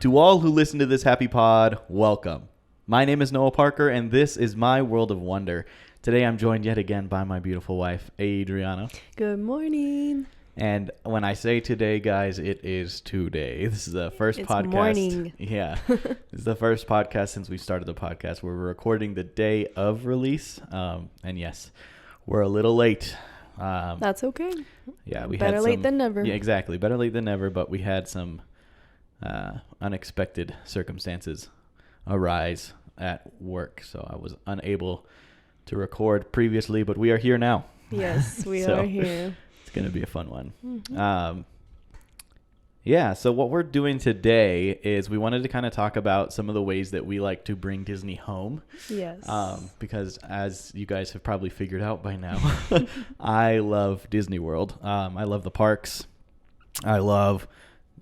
To all who listen to this happy pod, welcome. My name is Noah Parker, and this is my world of wonder. Today I'm joined yet again by my beautiful wife, Adriana. Good morning. And when I say today, guys, it is today. This is the first podcast. Morning. Yeah. This is the first podcast since we started the podcast where we're recording the day of release. And yes, we're a little late. That's okay. Yeah, we Better had late than never. Yeah, exactly. Better late than never, but we had some unexpected circumstances arise at work, so I was unable to record previously, but we are here now. Yes, we are here. It's going to be a fun one. Mm-hmm. So what we're doing today is we wanted to kind of talk about some of the ways that we like to bring Disney home. Yes. Because as you guys have probably figured out by now, I love Disney World. I love the parks. I love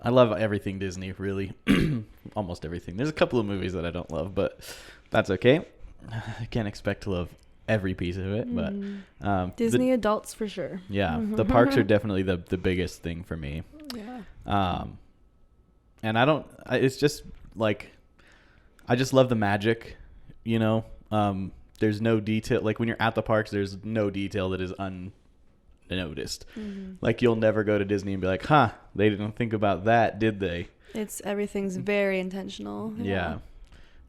everything Disney, really. Almost everything. There's a couple of movies that I don't love, but that's okay. I can't expect to love every piece of it, but Disney adults for sure. Yeah, the parks are definitely the biggest thing for me. Yeah. And it's just like, I just love the magic, you know. There's no detail, like when you're at the parks, there's no detail that is unnoticed. Like you'll never go to Disney and be like, they didn't think about that, did they? Everything's very intentional. Yeah.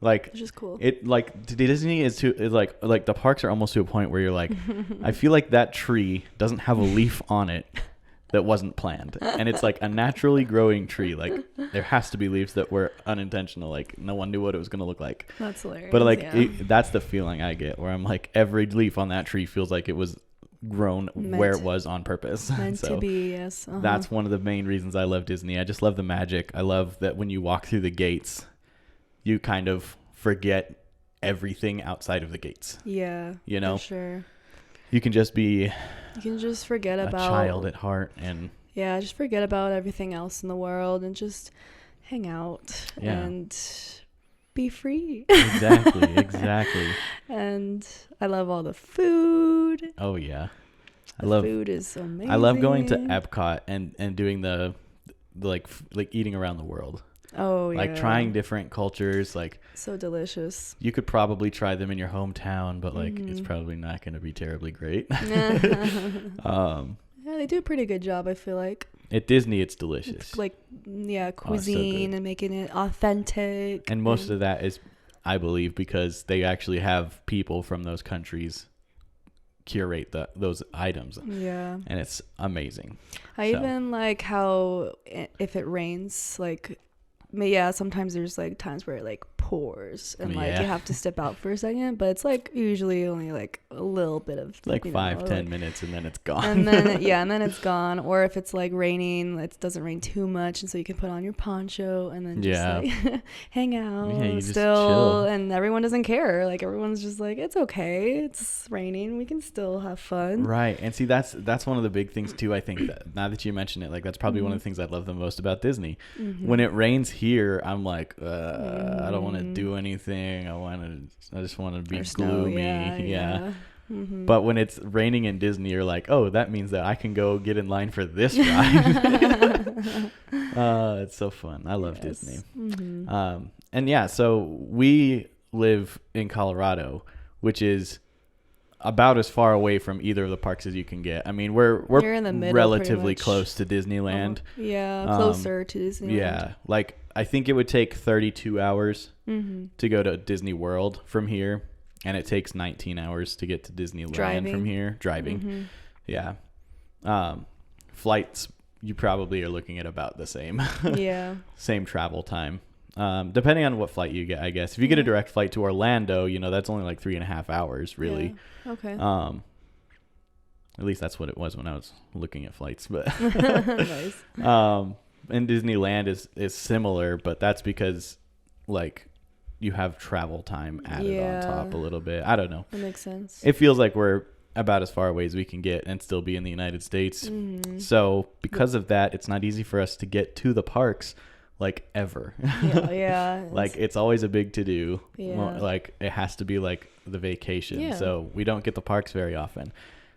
Like, which is cool. It like Disney is like the parks are almost to a point where you're like, I feel like that tree doesn't have a leaf on it that wasn't planned, and it's like a naturally growing tree. Like there has to be leaves that were unintentional. Like no one knew what it was gonna look like. That's hilarious. But like that's the feeling I get where I'm like every leaf on that tree feels like it was grown where it was on purpose. Meant to be, yes. That's one of the main reasons I love Disney. I just love the magic. I love that when you walk through the gates, you kind of forget everything outside of the gates. Yeah, you know, for sure. You can just forget about a child at heart, and just forget about everything else in the world and just hang out and be free. Exactly. And I love all the food. Oh yeah, Food is amazing. I love going to Epcot and doing the like eating around the world. Oh yeah, like trying different cultures. Like so delicious. You could probably try them in your hometown, but like it's probably not going to be terribly great. Yeah, they do a pretty good job, I feel like. At Disney, it's delicious. It's like cuisine and making it authentic. And most of that is, I believe, because they actually have people from those countries curate those items. Yeah. And it's amazing. I even like how if it rains, like, sometimes there's like times where it like pours and like you have to step out for a second, but it's like usually only like a little bit of like 5-10 minutes and then it's gone. And then it's gone. Or if it's like raining, it doesn't rain too much, and so you can put on your poncho and then just like hang out you just still chill. And everyone doesn't care. Like everyone's just like, it's okay, it's raining, we can still have fun. Right. And see, that's one of the big things too. I think that now that you mention it, like that's probably one of the things I love the most about Disney. When it rains here, I'm like, I don't want to do anything. I just want to be gloomy. Yeah. But when it's raining in Disney, you're like, oh, that means that I can go get in line for this ride. It's so fun. I love Disney. So we live in Colorado, which is about as far away from either of the parks as you can get. I mean, we're in the middle, relatively close to Disneyland. Closer to Disneyland. Yeah, like I think it would take 32 hours to go to Disney World from here, and it takes 19 hours to get to Disneyland from here. Driving. Yeah. Flights, you probably are looking at about the same. Same travel time. Depending on what flight you get, I guess. If you get a direct flight to Orlando, that's only like 3.5 hours, really. Yeah. Okay. At least that's what it was when I was looking at flights. But nice. And Disneyland is similar, but that's because like you have travel time added on top a little bit. I don't know. That makes sense. It feels like we're about as far away as we can get and still be in the United States. So because of that, it's not easy for us to get to the parks like ever. Like it's always a big to do. Like it has to be like the vacation. So we don't get the parks very often.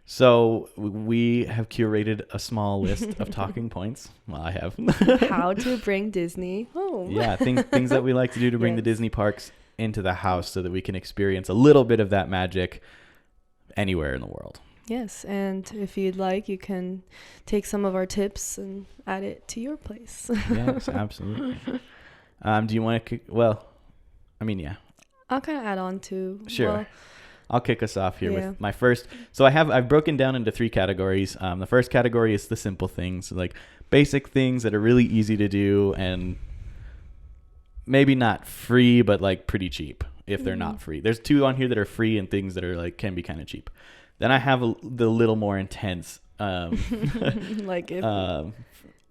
So we have curated a small list of talking points. Well, I have. How to bring Disney home. Yeah, things that we like to do to bring the Disney parks into the house so that we can experience a little bit of that magic anywhere in the world. Yes, and if you'd like, you can take some of our tips and add it to your place. Yes, absolutely. Do you want to? Yeah. I'll kind of add on to. Sure. Well, I'll kick us off here with my first. So I've broken down into 3 categories. The first category is the simple things, like basic things that are really easy to do and maybe not free, but like pretty cheap if they're not free. There's 2 on here that are free and things that are like can be kind of cheap. Then I have the little more intense like if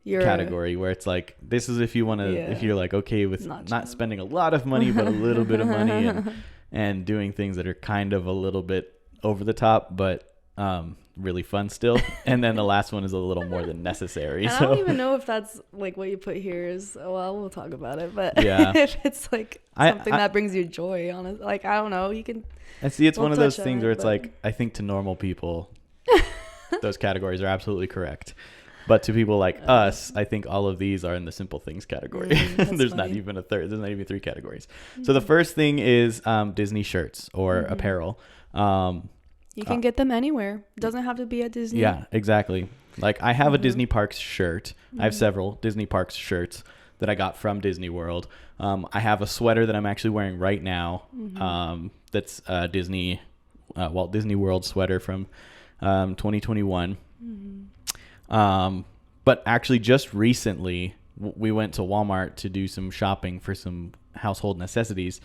category where it's like, this is if you want to, if you're like okay with not spending a lot of money but a little bit of money and doing things that are kind of a little bit over the top but really fun still. And then the last one is a little more than necessary. I don't even know if that's like what you put here is, well, we'll talk about it, but if it's like something that brings you joy on it, like I don't know, you can. I see it's one of those things where it's like, I think to normal people those categories are absolutely correct, but to people like us, I think all of these are in the simple things category. There's funny. Not even a third. There's not even 3 categories. So the first thing is Disney shirts or apparel. You can get them anywhere. It doesn't have to be at Disney. Yeah, exactly. Like I have a Disney Parks shirt. I have several Disney Parks shirts that I got from Disney World. I have a sweater that I'm actually wearing right now. That's Disney, Walt Disney World sweater from 2021. But actually just recently we went to Walmart to do some shopping for some household necessities.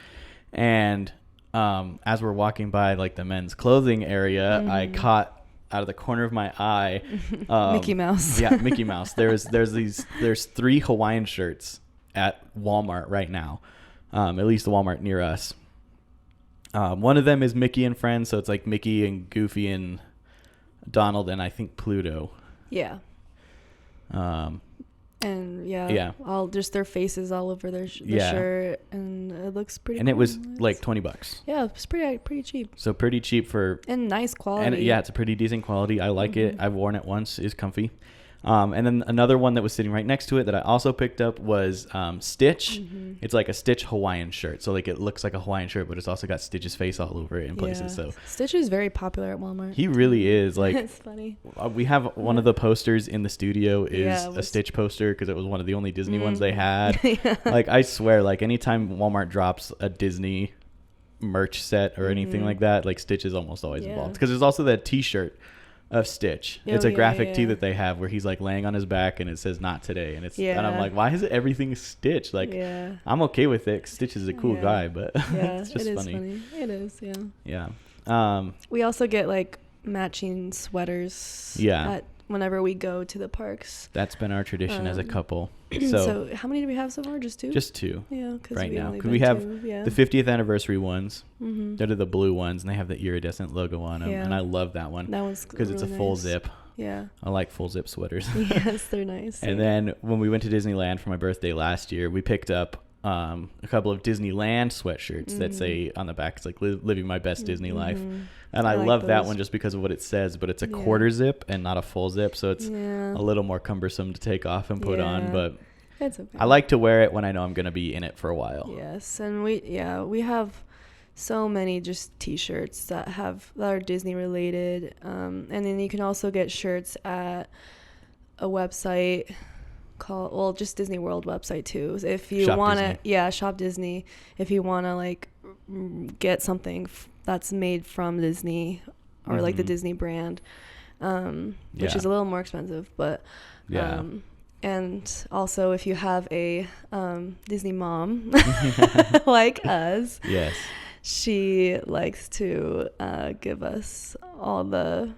And as we're walking by like the men's clothing area, I caught out of the corner of my eye Mickey Mouse. Yeah, Mickey Mouse. There's 3 Hawaiian shirts at Walmart right now, at least the Walmart near us. One of them is Mickey and Friends, so it's like Mickey and Goofy and Donald and I think Pluto. Yeah. And all just their faces all over their shirt, and it looks pretty. And cool. It was like $20. Yeah, it's pretty cheap. So pretty cheap and nice quality. And it's a pretty decent quality. I like it. I've worn it once. It's comfy. And then another one that was sitting right next to it that I also picked up was Stitch. It's like a Stitch Hawaiian shirt. So like it looks like a Hawaiian shirt, but it's also got Stitch's face all over it in places. So Stitch is very popular at Walmart. He really is. Like it's funny. We have one of the posters in the studio is a Stitch poster because it was one of the only Disney ones they had. Like I swear, like anytime Walmart drops a Disney merch set or anything like that, like Stitch is almost always involved. Because there's also that T-shirt of Stitch. It's a graphic tee that they have where he's like laying on his back and it says "Not today," and and I'm like, why is it everything Stitch? Like, I'm okay with it. Stitch is a cool guy, but it's just funny. It is, yeah. We also get like matching sweaters. Whenever we go to the parks. That's been our tradition as a couple. So how many do we have so far? Just 2? Just 2. Yeah, right now. Because we have the 50th anniversary ones. They're the blue ones, and they have the iridescent logo on them. And I love that one. That one's because really it's a full nice. Zip. Yeah. I like full zip sweaters. Yes, they're nice. And then when we went to Disneyland for my birthday last year, we picked up a couple of Disneyland sweatshirts that say on the back, it's like living my best Disney life. And I love that one just because of what it says, but it's a quarter zip and not a full zip. So it's a little more cumbersome to take off and put on, but it's okay. I like to wear it when I know I'm going to be in it for a while. Yes. And we have so many just t-shirts that are Disney related. And then you can also get shirts at a website called, just Disney World website too. If you want to, Shop Disney. If you want to like get something that's made from Disney or like the Disney brand, which is a little more expensive, but and also if you have a Disney mom like us, she likes to give us all the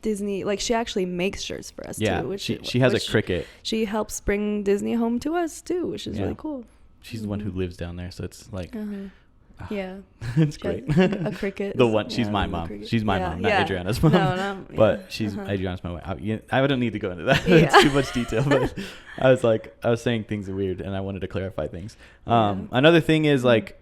Disney, like she actually makes shirts for us too, which she has a Cricut. She helps bring Disney home to us too, which is really cool. She's the one who lives down there, so it's like it's great. A Cricut. The one, she's my mom. She's my mom, not Adriana's mom. No, but she's Adriana's my wife. I don't need to go into that. It's too much detail. But I was saying things are weird, and I wanted to clarify things. Another thing is like,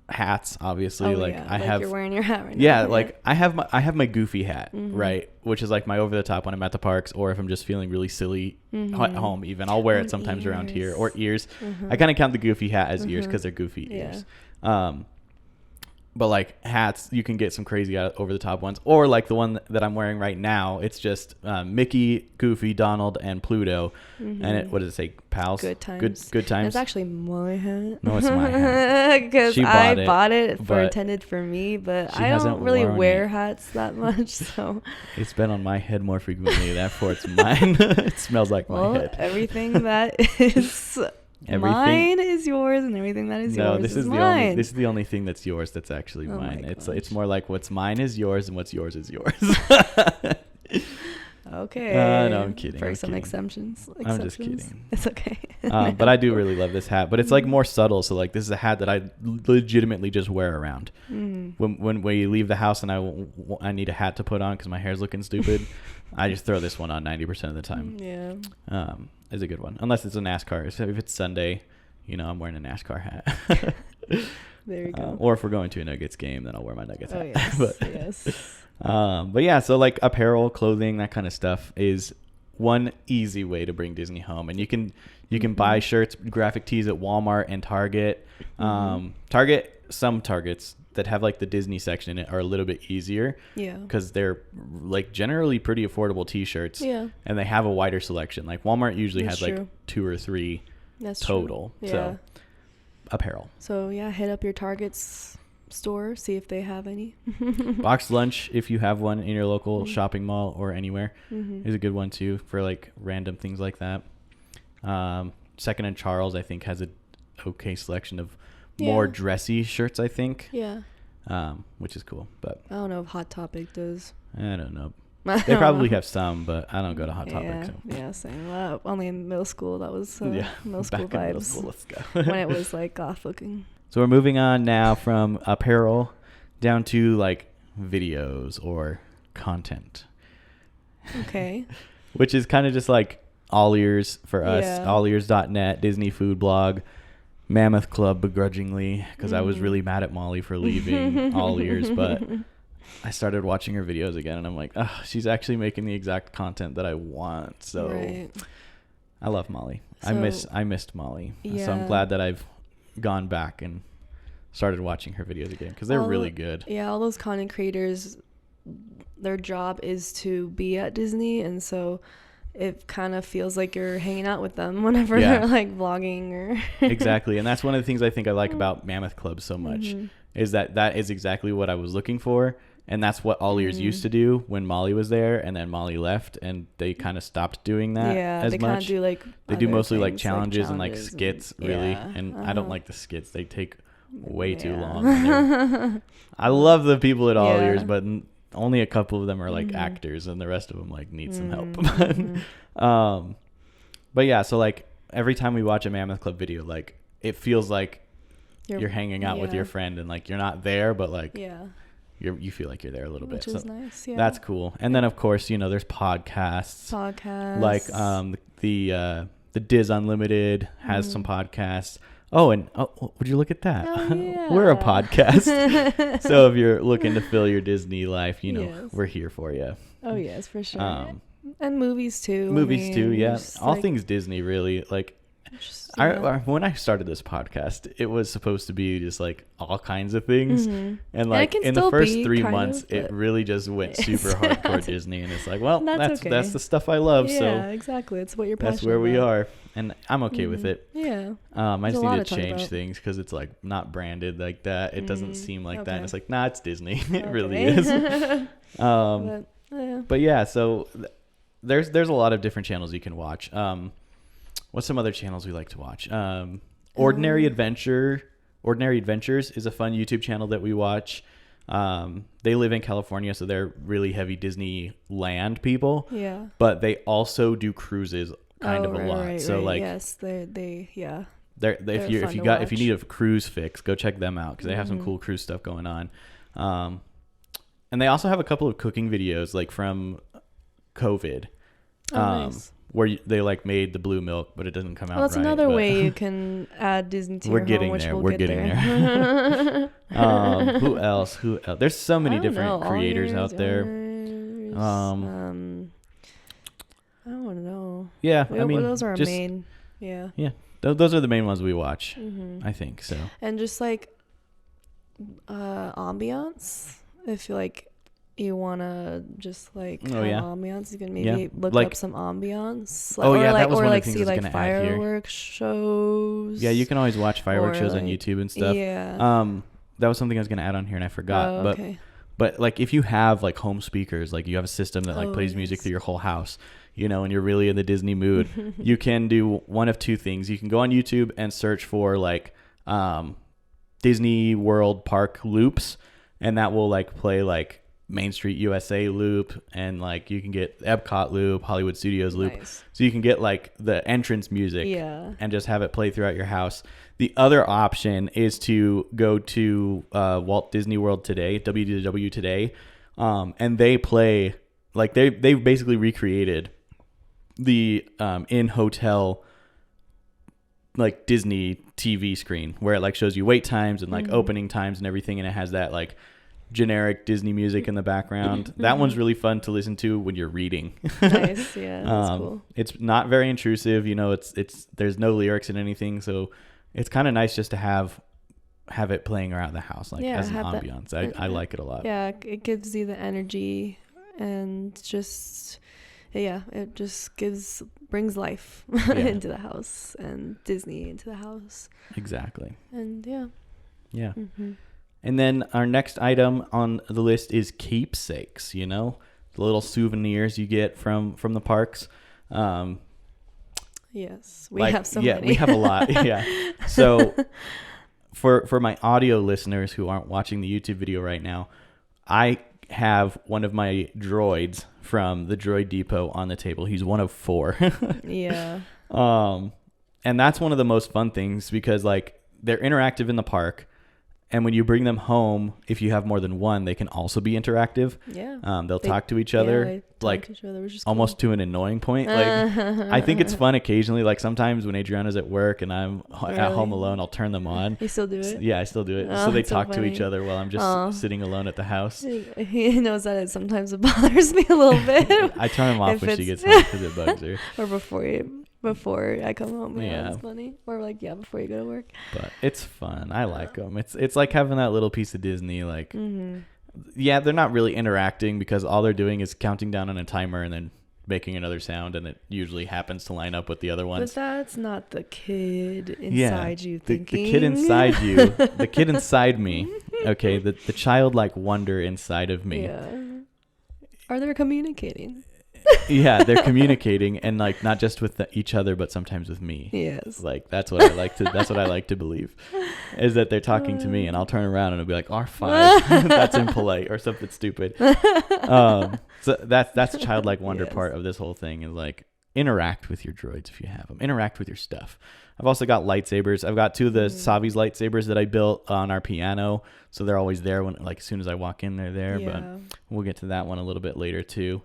hats, obviously. Like I have, you're wearing your hat right now. Yeah, like I have my Goofy hat, right, which is like my over the top when I'm at the parks, or if I'm just feeling really silly at home. Even I'll wear it sometimes around here, or ears. I kind of count the Goofy hat as ears because they're goofy ears. But like hats, you can get some crazy over the top ones, or like the one that I'm wearing right now. It's just Mickey, Goofy, Donald, and Pluto, and what does it say? Pals. Good times. Good times. It's actually my hat. No, it's my hat. Because I bought it intended for me, but I don't really wear hats that much, so it's been on my head more frequently. Therefore, it's mine. It smells like my head. Everything that is. Mine is yours, and everything that is yours is mine. This is the only thing that's yours that's actually mine. It's more like what's mine is yours, and what's yours is yours. Okay. No, I'm kidding. For some exceptions. I'm just kidding. It's okay. But I do really love this hat. But it's like more subtle. So like this is a hat that I legitimately just wear around. When we leave the house and I need a hat to put on because my hair's looking stupid, I just throw this one on 90% of the time. Yeah. Is a good one. Unless it's a NASCAR. So if it's Sunday, I'm wearing a NASCAR hat. There you go. Or if we're going to a Nuggets game, then I'll wear my Nuggets hat. Yes. But yeah, so like apparel, clothing, that kind of stuff is one easy way to bring Disney home. And you can buy shirts, graphic tees at Walmart and Target. Some Targets that have like the Disney section in it are a little bit easier. Yeah. Because they're like generally pretty affordable t-shirts. Yeah. And they have a wider selection. Like Walmart usually has like 2 or 3 total. Yeah. So apparel. So yeah, hit up your Target's store, see if they have any. Boxed lunch, if you have one in your local shopping mall or anywhere, is a good one too for like random things like that. Second and Charles, I think, has a okay selection of more dressy shirts, I think. Yeah. Which is cool, but I don't know if Hot Topic does. I don't know. They probably have some, but I don't go to Hot Topic. So. Yeah, same. Well, only in middle school. That was middle school vibes. Middle school, let's go. When it was like goth looking. So we're moving on now from apparel down to like videos or content. Okay. Which is kind of just like all ears for us. allears.net, Disney food blog, Mammoth Club begrudgingly because I was really mad at Molly for leaving all ears, but I started watching her videos again and I'm like, oh, she's actually making the exact content that I want. So I love Molly. So, I missed Molly. So I'm glad that I've gone back and started watching her videos again because they're really good. Yeah, all those content creators, their job is to be at Disney, and so it kind of feels like you're hanging out with them whenever they're like vlogging or exactly. And that's one of the things I think I like about Mammoth Club so much is that is exactly what I was looking for. And that's what all ears used to do when Molly was there, and then Molly left, and they kind of stopped doing that as much. Kind of do like they do mostly like challenges and like skits, really. And I don't like the skits; they take way too long. I love the people at all ears, but only a couple of them are like actors, and the rest of them like need some help. But yeah, so like every time we watch a Mammoth Club video, like it feels like you're hanging out with your friend, and like you're not there, but like you feel like you're there a little bit. Which is nice. Yeah, that's cool. And then of course, there's podcasts like the Diz Unlimited has some podcasts. Would you look at that? We're a podcast. So if you're looking to fill your Disney life, we're here for you. Oh yes, for sure. And movies too. Yeah. All things Disney, really. Like when I started this podcast, it was supposed to be just like all kinds of things, and like in the first 3 months, it really just went super hardcore Disney, and it's like, well, that's the stuff I love. Yeah, so exactly. It's what you're passionate about. That's where we are, and I'm okay with it. Yeah. I just need to change things because it's like not branded like that. It doesn't seem like that. And it's like, nah, it's Disney. It really is. But yeah, so there's a lot of different channels you can watch. What's some other channels we like to watch? Ordinary Adventures is a fun YouTube channel that we watch. They live in California, so they're really heavy Disneyland people. Yeah. But they also do cruises kind of a lot. Right, so like yes, they if you need a cruise fix, go check them out because they have some cool cruise stuff going on. And they also have a couple of cooking videos like from COVID. Nice. where they like made the blue milk, but it doesn't come out. Well, that's right, another way you can add Disney to your home, which there. we'll We're get getting there. there. Who else? There's so many different know. creators out there. I don't know. Yeah, I mean, those are our main. Yeah. Yeah, those are the main ones we watch. I think so. And just like ambiance, if like you wanna just like have ambiance, you can maybe look up some ambiance. That was one of the things see I was like gonna add here. fireworks shows. Yeah, you can always watch fireworks shows on YouTube and stuff. Yeah. That was something I was gonna add on here and I forgot. Okay. But like if you have like home speakers, like you have a system that like plays music through your whole house, you know, and you're really in the Disney mood, you can do one of two things. You can go on YouTube and search for like Disney World Park loops, and that will like play like Main Street USA loop, and like you can get Epcot loop, Hollywood Studios loop. Nice. So you can get like the entrance music and just have it play throughout your house. The other option is to go to Walt Disney World Today, WDW Today, and they play like they basically recreated the in hotel like Disney TV screen where it like shows you wait times and like opening times and everything, and it has that like generic Disney music in the background. That one's really fun to listen to when you're reading. Nice, yeah, that's cool. It's not very intrusive, you know. It's there's no lyrics in anything, so it's kind of nice just to have it playing around the house, like as an ambiance. I like it a lot. Yeah, it gives you the energy and just it just brings life into the house and Disney into the house. Exactly. And yeah. And then our next item on the list is keepsakes, you know, the little souvenirs you get from the parks. Yes, we have so many. Yeah, we have a lot. Yeah. So for my audio listeners who aren't watching the YouTube video right now, I have one of my droids from the Droid Depot on the table. He's one of 4. Yeah. And that's one of the most fun things because like they're interactive in the park. And when you bring them home, if you have more than one, they can also be interactive. Yeah. They'll talk to each other, like almost to an annoying point. Like I think it's fun occasionally. Like sometimes when Adriana's at work and I'm at home alone, I'll turn them on. You still do it? Yeah, I still do it. So they talk to each other while I'm just sitting alone at the house. He knows that sometimes it bothers me a little bit. I turn them off when she gets home because it bugs her. Or before I come home. Yeah, it's funny. Or like before you go to work. But it's fun. I like them. It's like having that little piece of Disney. Like, yeah, they're not really interacting because all they're doing is counting down on a timer and then making another sound, and it usually happens to line up with the other ones. But that's not the kid inside you thinking. The kid inside you, the kid inside me. Okay, the childlike wonder inside of me. Yeah. Are they communicating? Yeah, they're communicating, and like not just with each other, but sometimes with me. Yes, like that's what I like to believe, is that they're talking to me, and I'll turn around and I'll be like R5. That's impolite or something stupid. So that's childlike wonder part of this whole thing, is like interact with your droids if you have them. Interact with your stuff. I've also got lightsabers. I've got 2 of the Savi's lightsabers that I built on our piano, so they're always there when like as soon as I walk in, they're there. Yeah. But we'll get to that one a little bit later too.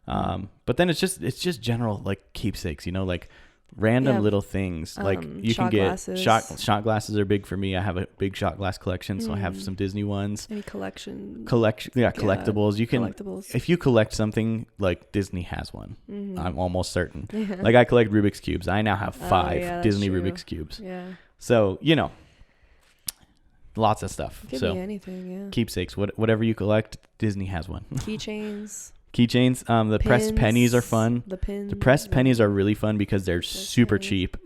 But then it's just general like keepsakes, you know, like random little things. Like you can get glasses. Shot glasses are big for me. I have a big shot glass collection, so I have some Disney ones. Any collectibles. You can if you collect something, like Disney has one. I'm almost certain. Like I collect Rubik's cubes. I now have 5 Disney Rubik's cubes. Yeah. So you know, lots of stuff. Could be anything. Yeah. Keepsakes, whatever you collect, Disney has one. Keychains. The pressed pennies are fun. The pins. The pressed pennies are really fun because they're super cheap,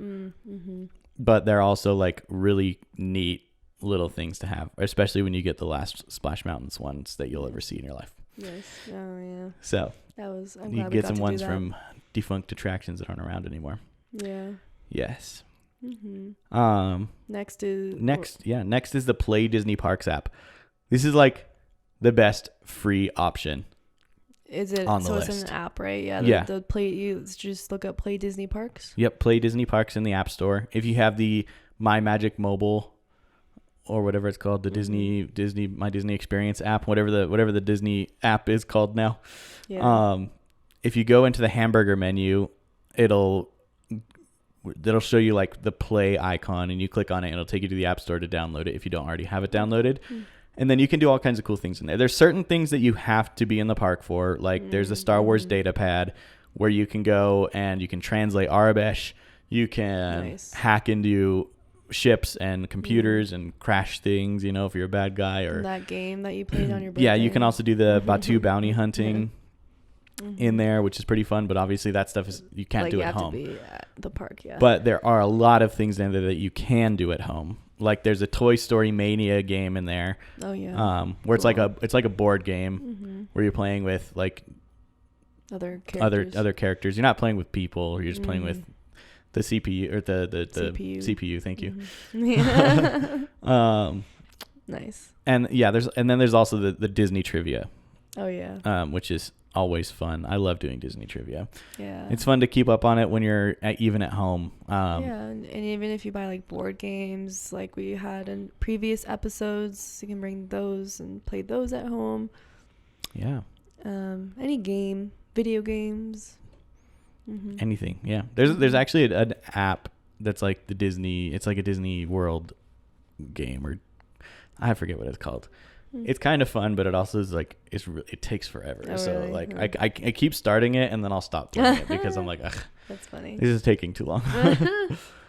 but they're also like really neat little things to have, especially when you get the last Splash Mountains ones that you'll ever see in your life. Yes. Oh yeah. So I'm you can get some ones from defunct attractions that aren't around anymore. Yeah. Yes. Next is the Play Disney Parks app. This is like the best free option. Is it on the list. It's an app, right? Yeah. The Play, you just look up Play Disney Parks. Yep, Play Disney Parks in the App Store. If you have the My Magic Mobile or whatever it's called, the My Disney Experience app, whatever the Disney app is called now. Yeah. If you go into the hamburger menu it'll show you like the play icon, and you click on it and it'll take you to the App Store to download it if you don't already have it downloaded. And then you can do all kinds of cool things in there. There's certain things that you have to be in the park for, like there's a Star Wars data pad where you can go and you can translate Arabesh. You can hack into ships and computers and crash things, you know, if you're a bad guy. Or that game that you played on your birthday. Yeah, you can also do the Batu bounty hunting in there, which is pretty fun, but obviously that stuff is you can't do at home. You have to be at the park, yeah. But there are a lot of things in there that you can do at home. Like there's a Toy Story Mania game in there. Oh yeah. Where it's like a board game where you're playing with like other characters. You're not playing with people. You're just playing with the CPU or the CPU. Thank you. Yeah. Nice. And yeah, there's also the Disney trivia. Oh yeah. Which is always fun. I love doing Disney trivia. Yeah. It's fun to keep up on it when you're even at home. Yeah, and even if you buy like board games like we had in previous episodes, you can bring those and play those at home. Yeah. Any game, video games. Anything. Yeah. There's actually an app that's like the Disney. It's like a Disney World game, or I forget what it's called. It's kind of fun, but it also is like it takes forever. Oh, so really? like I keep starting it and then I'll stop playing it because I'm like, ugh, that's funny. This is taking too long.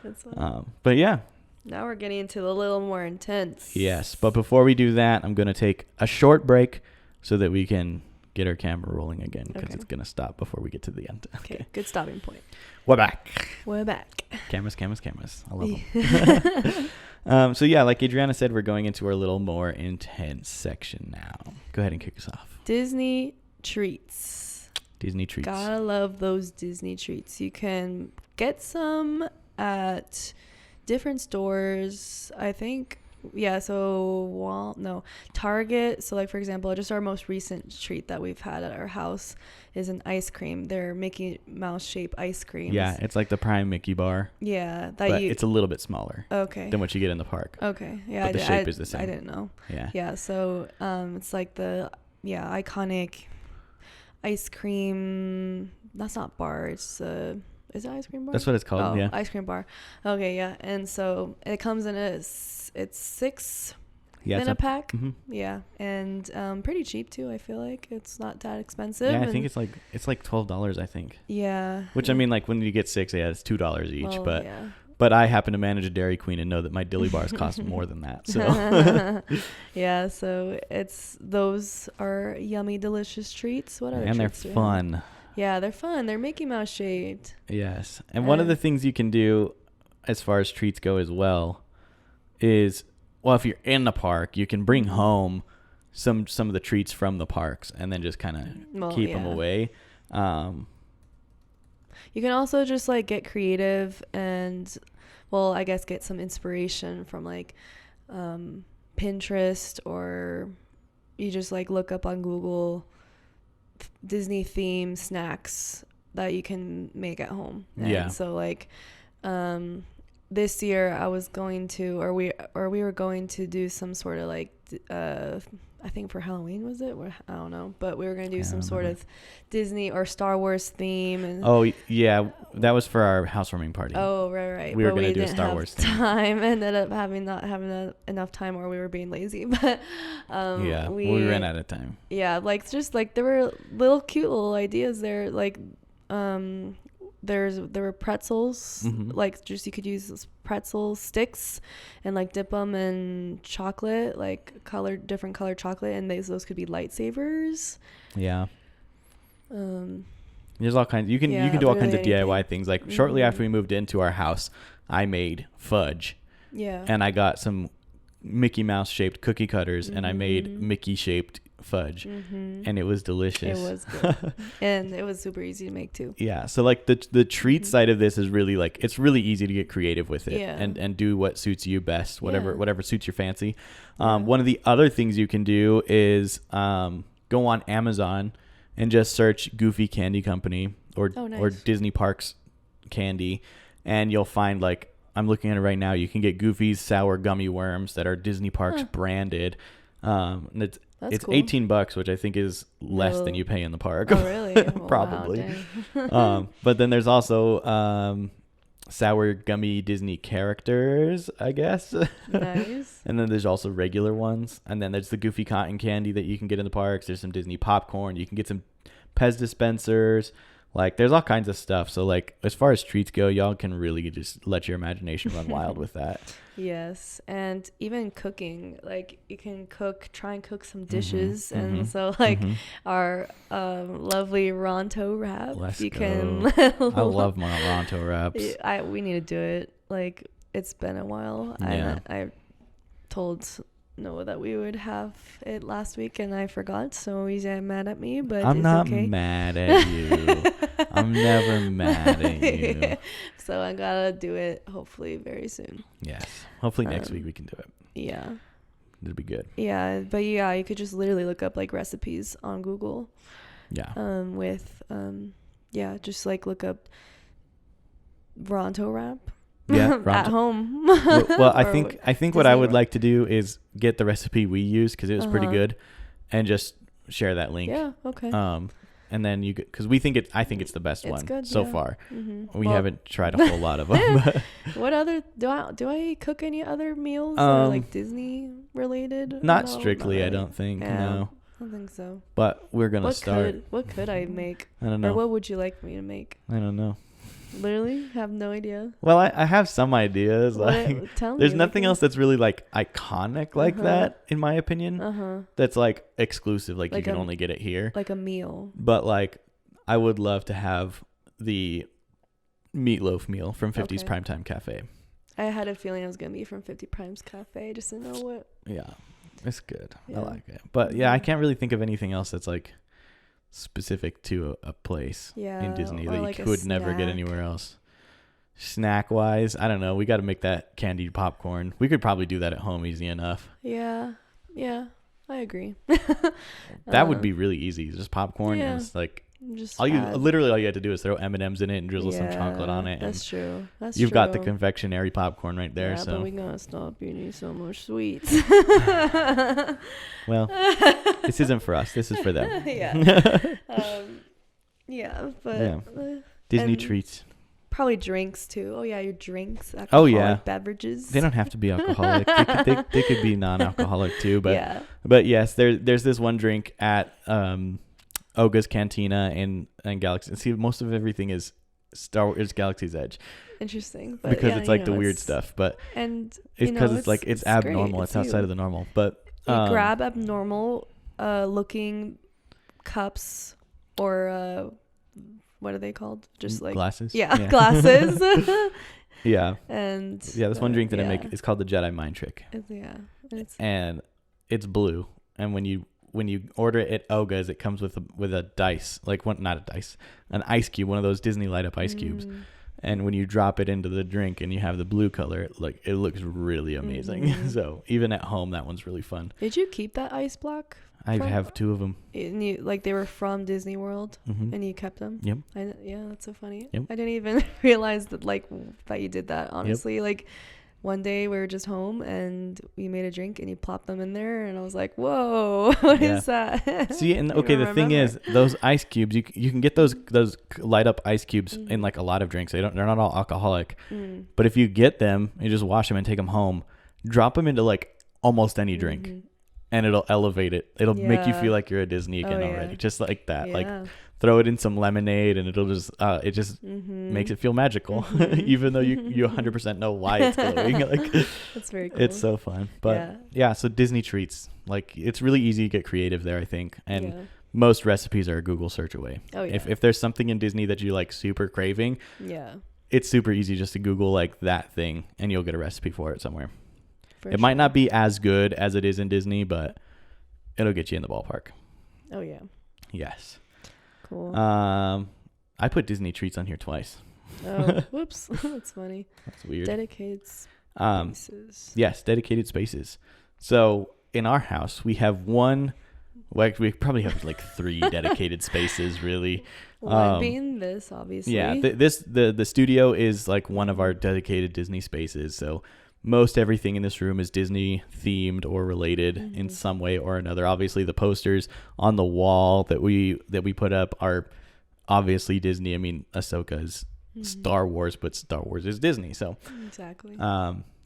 That's funny. But yeah. Now we're getting into a little more intense. Yes, but before we do that, I'm gonna take a short break so that we can get our camera rolling again because it's gonna stop before we get to the end. Okay, good stopping point. We're back. Cameras. I love them. So yeah, like Adriana said, we're going into our little more intense section now. Go ahead and kick us off. Disney treats. Gotta love those Disney treats. You can get some at different stores, I think. Yeah, Target. So like, for example, just our most recent treat that we've had at our house is an ice cream. They're Mickey Mouse shaped ice creams. Yeah, it's like the Prime Mickey bar. Yeah, but it's a little bit smaller. Okay. Than what you get in the park. Okay. Yeah, but the shape is the same. I didn't know. Yeah. Yeah. So it's like the iconic ice cream. That's not bar. It's is it ice cream bar? That's what it's called. Yeah. Ice cream bar. Okay. Yeah. And so it comes in it's 6 in a pack. Mm-hmm. Yeah, and pretty cheap too. I feel like it's not that expensive. Yeah, I think it's like $12. I think. Yeah. Which I mean, like when you get 6, yeah, it's $2 each. Well, but yeah. But I happen to manage a Dairy Queen and know that my dilly bars cost more than that. So. Yeah. So those are yummy, delicious treats. What other and treats? And they're fun. Yeah, they're fun. They're Mickey Mouse shaped. Yes, and one of the things you can do, as far as treats go as well, is, well, if you're in the park, you can bring home some of the treats from the parks and then just kind of keep them away. You can also just like get creative and, well, I guess get some inspiration from like Pinterest, or you just like look up on Google Disney themed snacks that you can make at home. And so like this year I was going to, or we were going to do some sort of like I think for Halloween, was it? I don't know, but we were going to do some sort of Disney or Star Wars theme. And oh yeah, that was for our housewarming party. Oh right. We were going to do a Star Wars theme. Ended up not having enough time, or we were being lazy. But we ran out of time. Yeah, like just like there were cute little ideas there, like there were pretzels, like just you could use those pretzel sticks and like dip them in chocolate, like different color chocolate, and those could be lightsabers. Yeah. There's all kinds. You can do all kinds of DIY things. Like shortly after we moved into our house, I made fudge. Yeah. And I got some Mickey Mouse shaped cookie cutters, and I made Mickey shaped fudge, and it was delicious. It was good. And it was super easy to make too. Yeah, so like the treat side of this is really like, it's really easy to get creative with it, and do what suits you best, whatever suits your fancy. One of the other things you can do is go on Amazon and just search Goofy Candy Company or Disney Parks candy, and you'll find, like, I'm looking at it right now, you can get Goofy's sour gummy worms that are Disney Parks branded. It's cool. $18, which I think is less than you pay in the park. Oh, really? Oh, Probably. Wow, but then there's also sour gummy Disney characters, I guess. Nice. And then there's also regular ones. And then there's the goofy cotton candy that you can get in the parks. There's some Disney popcorn. You can get some Pez dispensers. Like, there's all kinds of stuff. So, like, as far as treats go, y'all can really just let your imagination run wild with that. Yes. And even cooking, like, you can try and cook some dishes. And so, like, our lovely Ronto wrap. Let's you go. can. I love my Ronto wraps. We need to do it. Like, it's been a while. Yeah. I told Noah that we would have it last week, and I forgot, so he's mad at me, but I'm it's not okay. mad at you. I'm never mad at you. So I gotta do it hopefully very soon. Yes. Hopefully next week we can do it. Yeah. It'll be good. Yeah, but yeah, you could just literally look up like recipes on Google. Yeah. Just like look up Ronto wrap. Yeah, at home. well, I think what I would World. like to do is get the recipe we used because it was pretty good, and just share that link. Yeah. Okay. And then because I think it's the best one good, so yeah. far. We Well, haven't tried a whole lot of them. But what other do I cook any other meals that are like Disney related? not No, strictly, not I really. don't think. Yeah, No, I don't think so. but we're gonna start. What could I make? I don't Or know. what would you like me to make? I don't know. Literally, have no idea. Well, I have some ideas. Like, Tell me. there's nothing else that's really like iconic like that, in my opinion. That's like exclusive. Like you can only get it here. Like a meal. But like, I would love to have the meatloaf meal from 50's Okay. Primetime Cafe. I had a feeling it was gonna be from 50 Primes Cafe. I just didn't know what. Yeah, it's good. Yeah. I like it. But yeah, I can't really think of anything else that's like specific to a place in Disney or that like you a could never get snack. anywhere else. Snack wise, I don't know. We got to make that candied popcorn. We could probably do that at home easy enough. Yeah, I agree. That would be really easy. Just popcorn. Yeah. And it's like Just all you add- had to do is throw M&Ms in it and drizzle some chocolate on it. That's true. That's You've true. got the confectionery popcorn right there. Yeah, So but we gotta stop eating so much sweets. well, this isn't for us. This is for them. But Yeah. Disney and treats. probably drinks too. Oh yeah, your drinks. Oh, yeah. Beverages. They don't have to be alcoholic. They could be non-alcoholic too. But yeah. but yes, there's this one drink at Oga's Cantina and Galaxy. See, most of everything is Galaxy's Edge Interesting. But because yeah, it's like the weird it's- stuff. But And it's because it's like it's abnormal. great. It's outside you. of the normal. But You grab abnormal looking cups or what are they called? Just like glasses. Yeah, glasses. Yeah. And Yeah, this one drink that I yeah. make is called the Jedi Mind Trick. It's And it's blue. And when you order it at Oga's, it comes with a dice, like an ice cube, one of those Disney light up ice cubes. And when you drop it into the drink and you have the blue color, it looks really amazing. So even at home, that one's really fun. Did you keep that ice block? I have 2 of them. And you, like they were from Disney World, Mm-hmm. and you kept them. Yep. Yeah, that's so funny. Yep. I didn't even realize that that you did that. Honestly, like one day we were just home and we made a drink and you plopped them in there and I was like, whoa, what is that? See, and I okay, don't the thing is, those ice cubes, you can get those light up ice cubes in like a lot of drinks. They're not all alcoholic. But if you get them, you just wash them and take them home, drop them into like almost any drink. And it'll elevate it. It'll make you feel like you're a Disney again already. Just like that. Yeah. Like throw it in some lemonade and it'll just it just makes it feel magical. Even though you 100% know why it's glowing. Like That's very cool. it's so fun. But yeah, so Disney treats. Like it's really easy to get creative there, I think. And most recipes are a Google search away. Oh yeah. If there's something in Disney that you like super craving, it's super easy just to Google like that thing and you'll get a recipe for it somewhere. It might not be as good as it is in Disney, but it'll get you in the ballpark. Oh yeah. Yes. Cool. I put Disney treats on here twice. Oh, whoops. That's funny. That's weird. Dedicated spaces. Yes, dedicated spaces. So in our house, we have one. Well, we probably have like 3 dedicated spaces, really. One being this, obviously. Yeah, the studio is like one of our dedicated Disney spaces. So most everything in this room is Disney themed or related in some way or another. Obviously, the posters on the wall that we put up are obviously Disney. I mean, Ahsoka is Star Wars, but Star Wars is Disney. So exactly.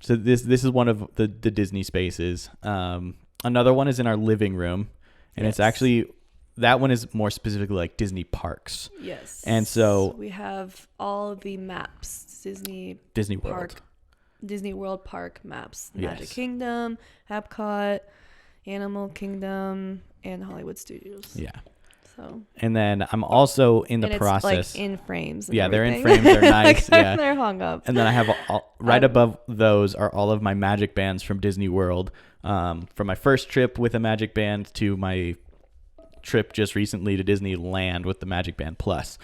So this is one of the Disney spaces. Another one is in our living room, and it's actually, that one is more specifically like Disney parks. Yes. And so we have all the maps, Disney World. Disney World Park maps. Yes. Magic Kingdom, Epcot, Animal Kingdom, and Hollywood Studios. Yeah. So. And then I'm also in the process. It's like in frames. And they're in everything. frames. They're nice. Like, they're hung up. And then I have right above those are all of my magic bands from Disney World. From my first trip with a magic band to my trip just recently to Disneyland with the Magic Band Plus.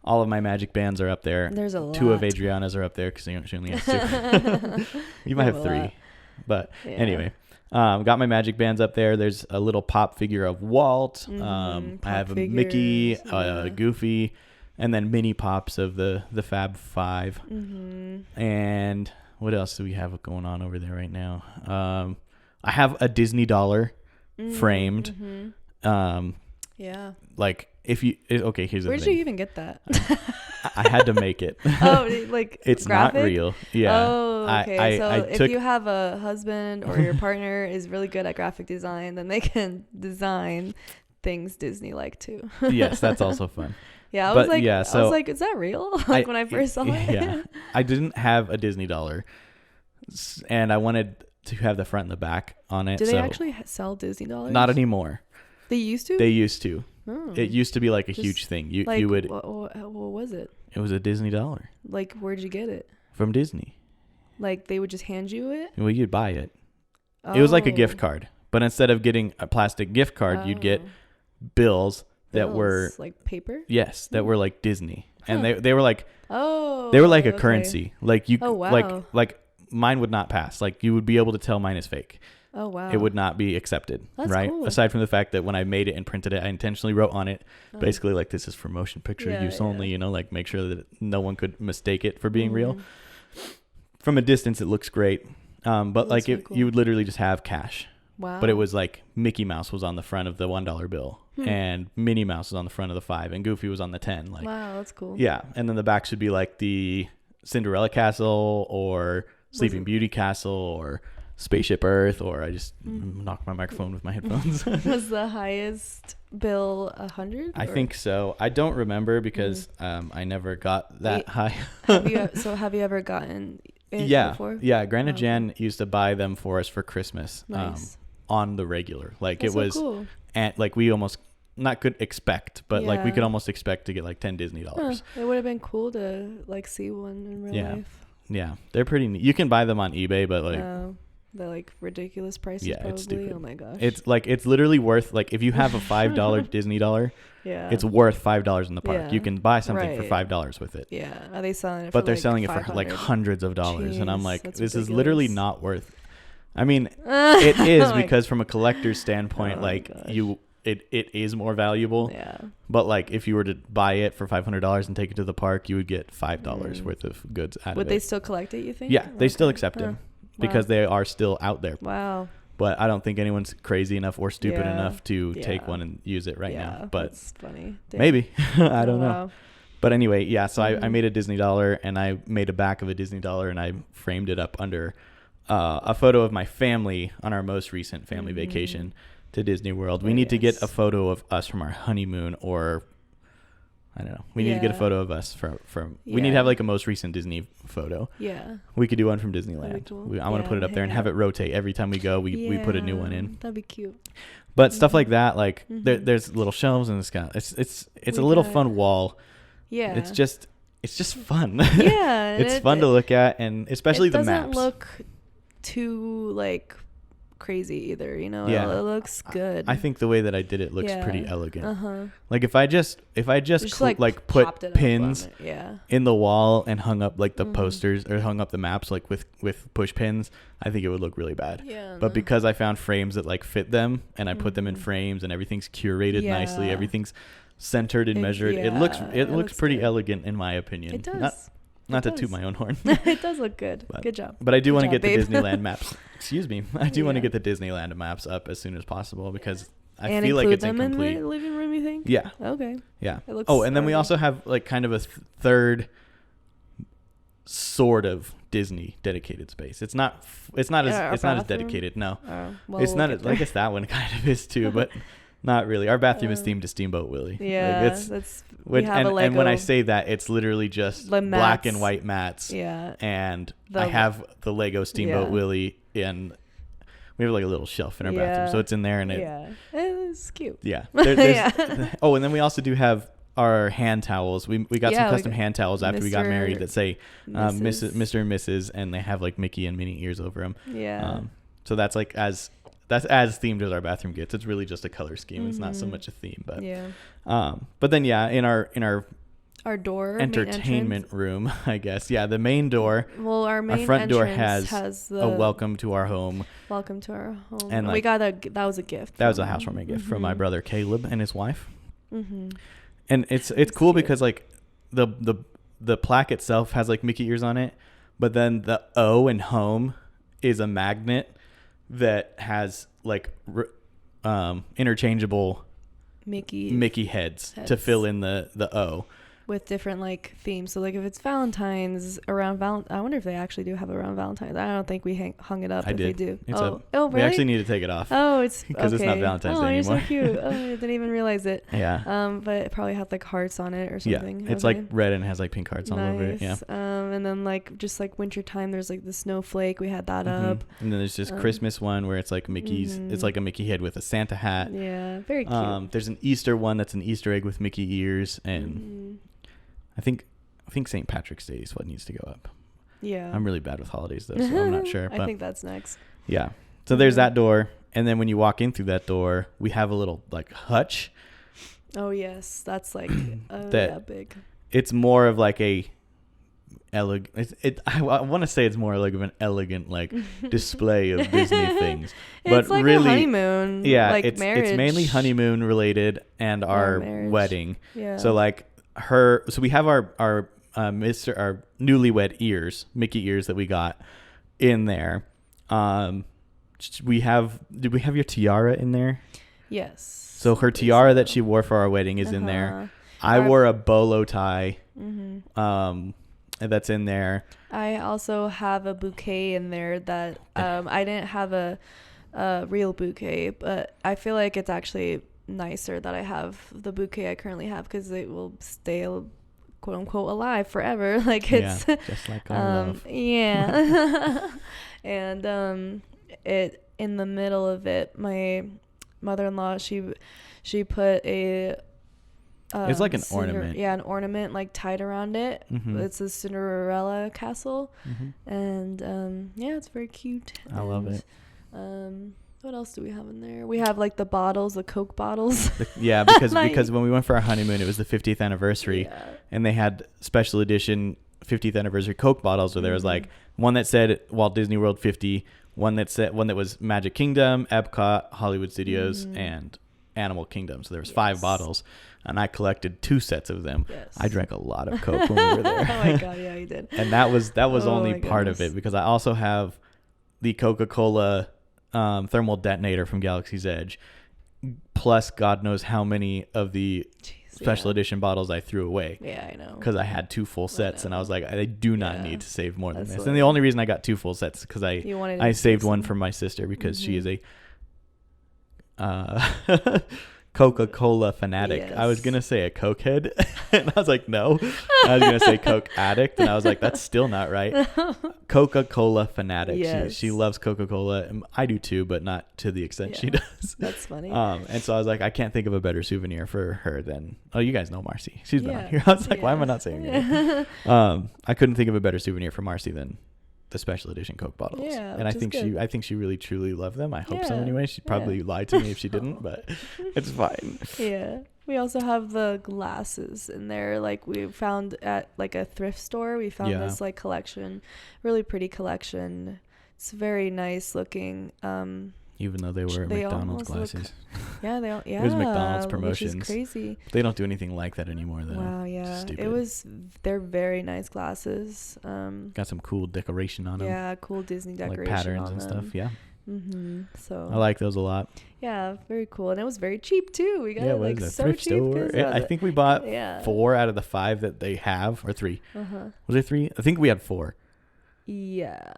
All of my magic bands are up there. There's a lot. 2 of Adriana's are up there because she only has 2. You might have 3. But anyway, got my magic bands up there. There's a little pop figure of Walt. I have a Mickey, Goofy, and then mini pops of the Fab Five. And what else do we have going on over there right now? I have a Disney dollar framed. Yeah. Like if you here's the thing. Where did you even get that? I had to make it. Oh, like it's graphic? Not real. Yeah. Oh, okay. If you have a husband or your partner is really good at graphic design, then they can design things Disney like too. Yes, that's also fun. Yeah, I was like, is that real? Like when I first saw it. Yeah. I didn't have a Disney dollar, and I wanted to have the front and the back on it. Do they actually sell Disney dollars? Not anymore. They used to? They used to. Oh. It used to be like a huge thing. You would. What was it? It was a Disney dollar. Like, where'd you get it? From Disney. Like, they would just hand you it? Well, you'd buy it. Oh. It was like a gift card, but instead of getting a plastic gift card, you'd get bills that were like paper. Yes, that were like Disney, and they were like they were like a currency. Like you, wow. like mine would not pass. Like you would be able to tell mine is fake. Oh, wow. It would not be accepted. That's right? Cool. Aside from the fact that when I made it and printed it, I intentionally wrote on it, basically like, this is for motion picture use only, you know, like make sure that no one could mistake it for being real. From a distance, it looks great. But like cool. You would literally just have cash. Wow. But it was like Mickey Mouse was on the front of the $1 bill and Minnie Mouse was on the front of the 5 and Goofy was on the 10. Like, wow, that's cool. Yeah. And then the back should be like the Cinderella Castle or Sleeping Beauty Castle or Spaceship Earth, or I just knocked my microphone with my headphones. Was the highest bill 100? I think so. I don't remember because I never got that high. Have you ever gotten it before? Yeah. Grandma Jan used to buy them for us for Christmas. Nice. On the regular. Like That's it was, so cool. And like we almost not could expect, but like we could almost expect to get like $10 Disney dollars. It would have been cool to like see one in real life. Yeah, they're pretty neat. You can buy them on eBay, but like the like ridiculous prices. Yeah, probably. it's stupid. Oh my gosh. It's literally worth, like if you have a $5 Disney dollar, it's worth $5 in the park. Yeah. You can buy something for $5 with it. Yeah, are they selling it? But they're like selling it for 500? like hundreds of dollars, and I'm like, this ridiculous. is literally not worth. I mean, it is Oh because from a collector's standpoint, it is more valuable. Yeah. But like if you were to buy it for $500 and take it to the park, you would get $5 worth of goods out of it. Would they still collect it, you think? Yeah, they still accept them because they are still out there. Wow. But I don't think anyone's crazy enough or stupid enough to take one and use it right now. But that's funny. Maybe. I don't know. Wow. But anyway, so I made a Disney dollar and I made a back of a Disney dollar and I framed it up under a photo of my family on our most recent family vacation to Disney World. We need to get a photo of us from our honeymoon, or I don't know. We need to get a photo of us from we need to have like a most recent Disney photo. Yeah. We could do one from Disneyland. Cool. I want to put it up there and have it rotate every time we go. We put a new one in. That'd be cute. But stuff like that, like there's little shelves in the sky. It's a little fun wall. Yeah. It's just fun. Yeah. It's fun to look at, and especially the maps. It doesn't look too like crazy either, you know. It looks good. I think the way that I did it looks pretty elegant. Like if I just like put pins in the wall and hung up like the posters or hung up the maps like with push pins, I think it would look really bad. But because I found frames that like fit them and I put them in frames and everything's curated nicely, everything's centered and measured, it looks pretty elegant in my opinion. It does. Not to toot my own horn. It does look good. Good job. But I do want to get the Disneyland maps. Excuse me. I do want to get the Disneyland maps up as soon as possible because I feel like it's incomplete. In the living room, you think? Yeah. Okay. Yeah. And then we also have like kind of a third sort of Disney dedicated space. It's not as dedicated. No. It's not I guess that one kind of is too, but not really. Our bathroom is themed to Steamboat Willie. Yeah. And when I say that, it's literally just black and white mats. Yeah. And I have the Lego Steamboat Willie in. We have like a little shelf in our bathroom, so it's in there, and it's cute. Yeah. And then we also do have our hand towels. We got some custom hand towels after we got married that say Mr. and Mrs. and they have like Mickey and Minnie ears over them. Yeah. So that's like as themed as our bathroom gets. It's really just a color scheme. It's not so much a theme, but but then in our door entertainment room, I guess. Yeah, the main door. Well, our front door has a welcome to our home. Welcome to our home. And we got that was a gift. That was a housewarming gift from my brother Caleb and his wife. And it's cool because like the plaque itself has like Mickey ears on it, but then the O in home is a magnet that has like interchangeable Mickey heads to fill in the O. With different like themes. So like if it's Valentine's around I wonder if they actually do have it around Valentine's. I don't think we hung it up. We do. Oh, really? We actually need to take it off. Oh, it's because it's not Valentine's Day anymore. Oh, you're so cute. Oh, I didn't even realize it. Yeah. But it probably had like hearts on it or something. Yeah, it's like red and it has like pink hearts all over it. Yeah. And then like just like wintertime, there's like the snowflake. We had that up. And then there's this Christmas one where it's like Mickey's. It's like a Mickey head with a Santa hat. Yeah, very cute. There's an Easter one that's an Easter egg with Mickey ears and. I think St. Patrick's Day is what needs to go up. Yeah. I'm really bad with holidays though, so I'm not sure. I think that's next. Yeah. So there's that door, and then when you walk in through that door, we have a little like hutch. Oh yes, that's like that big. It's more of like a elegant. I want to say it's more like of an elegant like display of Disney things, but it's like really a honeymoon. Yeah, like marriage. It's mainly honeymoon related and our wedding. Yeah. So like. So we have our newlywed ears, Mickey ears that we got in there. Did we have your tiara in there? Yes. So her tiara that she wore for our wedding is in there. I wore a bolo tie. That's in there. I also have a bouquet in there that I didn't have a real bouquet, but I feel like it's actually nicer that I have the bouquet I currently have because it will stay quote unquote alive forever. Like it's just like our love. Yeah. And it in the middle of it, my mother-in-law she put a it's like an ornament. Yeah, an ornament like tied around it. It's a Cinderella castle. And it's very cute. I love it. What else do we have in there? We have like the bottles, the Coke bottles. Because when we went for our honeymoon, it was the 50th anniversary, and they had special edition 50th anniversary Coke bottles where there was like one that said Walt Disney World 50, one that was Magic Kingdom, Epcot, Hollywood Studios, and Animal Kingdom. So there was 5 bottles, and I collected 2 sets of them. Yes. I drank a lot of Coke when we were there. Oh my god, yeah, you did. And that was only part of it because I also have the Coca-Cola thermal detonator from Galaxy's Edge, plus God knows how many of the special edition bottles I threw away. Yeah, I know. Because I had 2 full sets, and I was like, I do not need to save more than this. And the only reason I got 2 full sets because I saved one for my sister because she is a Coca-Cola fanatic. Yes. I was going to say a Coke head, and I was like, no. I was going to say Coke addict, and I was like, that's still not right. Coca-Cola fanatic. Yes. She loves Coca-Cola. I do too, but not to the extent she does. That's funny. And so I was like, I can't think of a better souvenir for her than, you guys know Marcy. She's been on here. I was like, why am I not saying it? I couldn't think of a better souvenir for Marcy than the special edition Coke bottles. Yeah, and I think she really truly loved them. I hope so anyway. She'd probably lie to me if she didn't, but it's fine. Yeah. We also have the glasses in there. Like we found at like a thrift store. We found this like collection, really pretty collection. It's very nice looking. even though they were McDonald's glasses. Yeah, they all. Yeah, it was McDonald's promotions. Which is crazy. They don't do anything like that anymore, though. Wow, yeah, it was. They're very nice glasses. Got some cool decoration on them. Yeah, cool Disney decoration, like patterns on and them. stuff. Yeah. So I like those a lot. Yeah, very cool, and it was very cheap too. We got it like a so thrift cheap. store. I think we bought 4 out of the 5 that they have, or 3. Was there 3? I think we had 4. Yeah.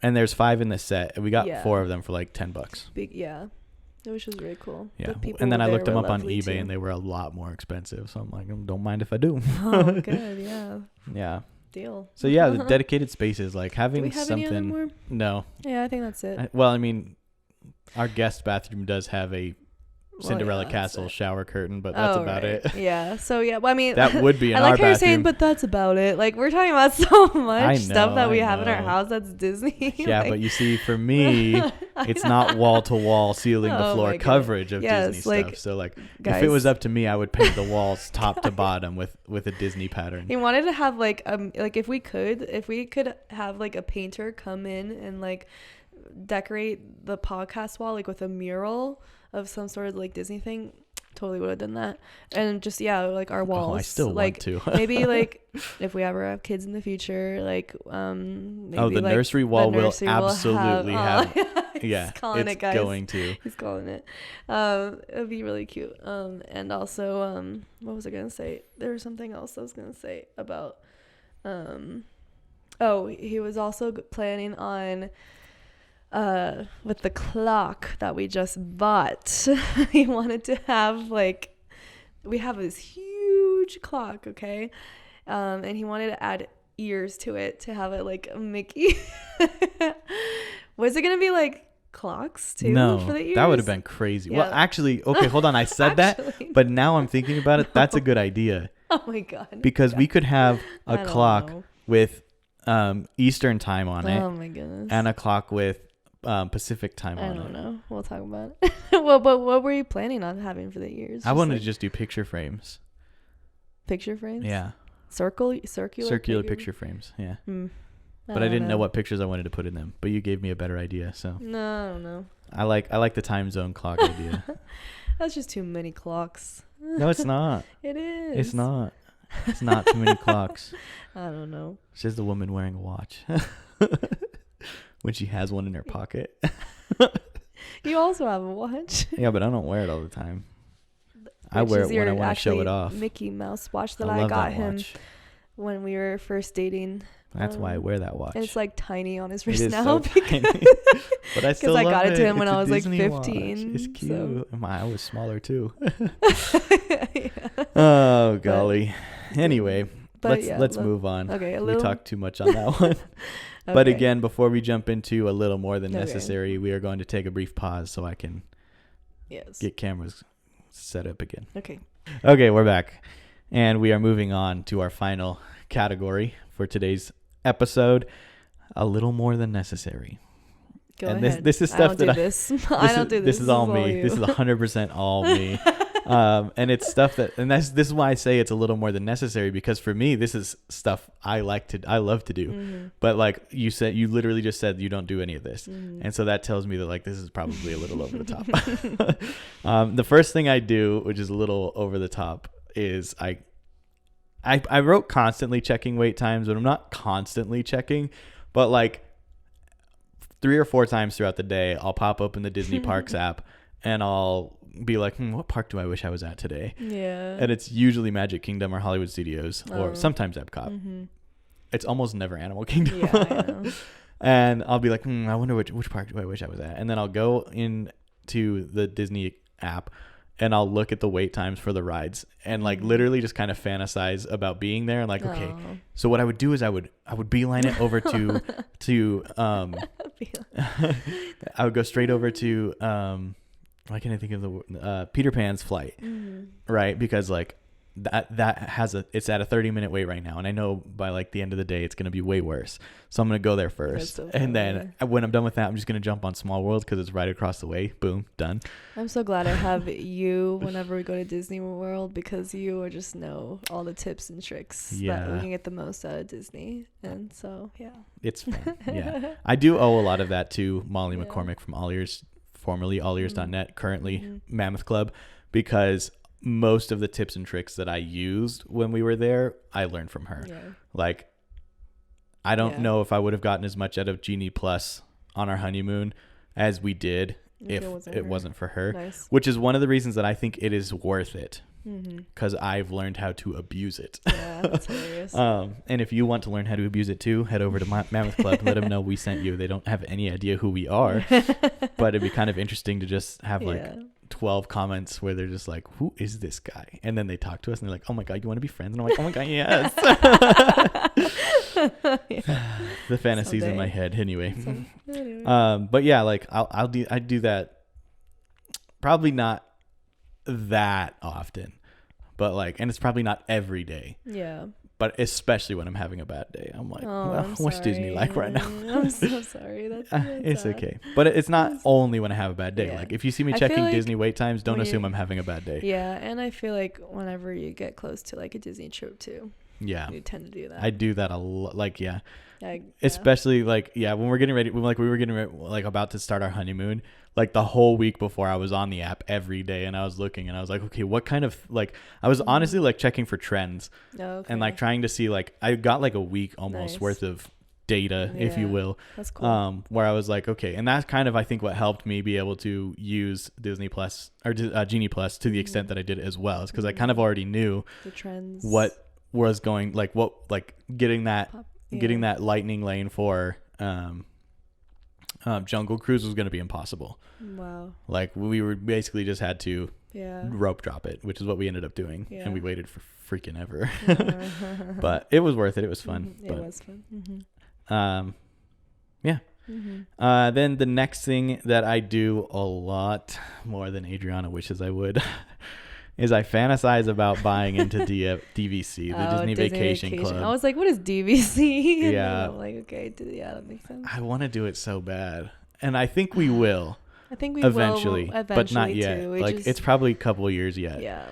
And there's 5 in the set, and we got 4 of them for like $10. Which was really cool. Yeah, and then I looked them up on eBay, too. And they were a lot more expensive. So I'm like, don't mind if I do. Oh, good, yeah. Yeah. Deal. So yeah, the dedicated spaces, like having do we have something. Any other more? No. Yeah, I think that's it. I mean, our guest bathroom does have a Cinderella Castle shower curtain, but that's about it. Yeah. So yeah, well, I mean, that would be in I our like how bathroom. you're saying, but that's about it. Like we're talking about so much stuff that we have in our house that's Disney. Yeah, like, but you see, for me, it's not wall to wall, ceiling to floor coverage of Disney stuff. So like, guys, if it was up to me, I would paint the walls top to bottom with a Disney pattern. He wanted to have like if we could have like a painter come in and like decorate the podcast wall like with a mural of some sort of like Disney thing, totally would have done that. And just like our walls. I still like, want to. Maybe like if we ever have kids in the future, like maybe the like nursery wall will absolutely have yeah, it's going to. He's calling it. It'd be really cute. And also what was I gonna say? There was something else I was gonna say about he was also planning on with the clock that we just bought. He wanted to have like, we have this huge clock, okay? And he wanted to add ears to it to have it like a Mickey. Was it gonna be like clocks too? No, for the ears? That would have been crazy. Yeah. Well, actually, okay, hold on. I said that, but now I'm thinking about it. That's a good idea. Oh my god! Because we could have a clock with Eastern time on it. Oh my goodness! And a clock with Pacific time on it. I don't know. We'll talk about it. Well, but what were you planning on having for the ears? I wanted to just do picture frames. Picture frames? Yeah. Circular picture frames. Yeah. But I didn't know what pictures I wanted to put in them. But you gave me a better idea, so. No, I don't know. I like the time zone clock idea. That's just too many clocks. No, it's not. It is. It's not. It's not too many clocks. I don't know. It's just a woman wearing a watch. When she has one in her pocket. You also have a watch. Yeah, but I don't wear it all the time. I wear it when I want to show it off. Mickey Mouse watch that I got him when we were first dating. That's why I wear that watch. And it's like tiny on his wrist now. So tiny. But I still love it. Because I got it to him when I was Disney like 15. Watch. It's cute. So. I was smaller too. Yeah. Oh golly. Anyway, let's move on. Okay, we talked too much on that one. Okay. But again, before we jump into a little more than necessary, we are going to take a brief pause so I can get cameras set up again. Okay, we're back. And we are moving on to our final category for today's episode, a little more than necessary. Go ahead. This is stuff I don't do this. This is all me. This is 100% all me. And it's stuff this is why I say it's a little more than necessary, because for me, this is stuff I love to do. Mm-hmm. But like you said, you literally just said you don't do any of this. Mm-hmm. And so that tells me that like, this is probably a little over the top. The first thing I do, which is a little over the top, is I wrote constantly checking wait times, but I'm not constantly checking, but like 3 or 4 times throughout the day, I'll pop open the Disney Parks app and I'll be like, what park do I wish I was at today? Yeah. And it's usually Magic Kingdom or Hollywood Studios or sometimes Epcot. Mm-hmm. It's almost never Animal Kingdom. Yeah, I know. And I'll be like, I wonder which park do I wish I was at? And then I'll go into the Disney app and I'll look at the wait times for the rides and like literally just kind of fantasize about being there and like, okay, so what I would do is I would beeline it over to I would go straight over to why can't I think of the Peter Pan's flight, right? Because like that has it's at a 30-minute wait right now, and I know by like the end of the day it's gonna be way worse. So I'm gonna go there first, and then when I'm done with that, I'm just gonna jump on Small World because it's right across the way. Boom, done. I'm so glad I have you whenever we go to Disney World, because you just know all the tips and tricks that we can get the most out of Disney, and so it's fun. Yeah, I do owe a lot of that to Molly McCormick from All Ears formerly allears.net, currently Mammoth Club, because most of the tips and tricks that I used when we were there, I learned from her. Yeah. Like, I don't know if I would have gotten as much out of Genie Plus on our honeymoon as we did if it wasn't for her. Nice. Which is one of the reasons that I think it is worth it, because I've learned how to abuse it. Yeah, that's hilarious. And if you want to learn how to abuse it too, head over to Mammoth Club. Let them know we sent you. They don't have any idea who we are, but it'd be kind of interesting to just have like 12 comments where they're just like, who is this guy? And then they talk to us and they're like, oh my God, you want to be friends? And I'm like, oh my God, yes. The fantasies in my head anyway. But yeah, like I do that probably not that often, but like, and it's probably not every day. Yeah. But especially when I'm having a bad day, I'm like, what's Disney like right now? I'm so sorry. That's it's sad. okay. But it's not only when I have a bad day. Yeah. Like if you see me checking like Disney wait times, don't assume I'm having a bad day. Yeah, and I feel like whenever you get close to like a Disney trip too, you tend to do that. I do that a lot. Like especially like when we're getting ready, we were getting ready, like about to start our honeymoon. Like the whole week before, I was on the app every day and I was looking and I was like, okay, what kind of like, I was honestly like checking for trends and like trying to see, like, I got like a week almost worth of data, if you will. That's cool. Where I was like, okay. And that's kind of, I think, what helped me be able to use Disney Plus or Genie Plus to the extent that I did as well. Is because I kind of already knew the trends, what was going, like getting that lightning lane for, Jungle Cruise was going to be impossible. Wow. Like we were basically just had to rope drop it, which is what we ended up doing. And we waited for freaking ever. But it was worth it. It was fun. It was fun. Then the next thing that I do a lot more than Adriana wishes I would is I fantasize about buying into DVC, the Disney Vacation Club. I was like, what is DVC? Yeah. I'm like, okay, that makes sense. I want to do it so bad. And I think we will. I think we eventually, will but not yet. Too. It's probably a couple of years yet. Yeah.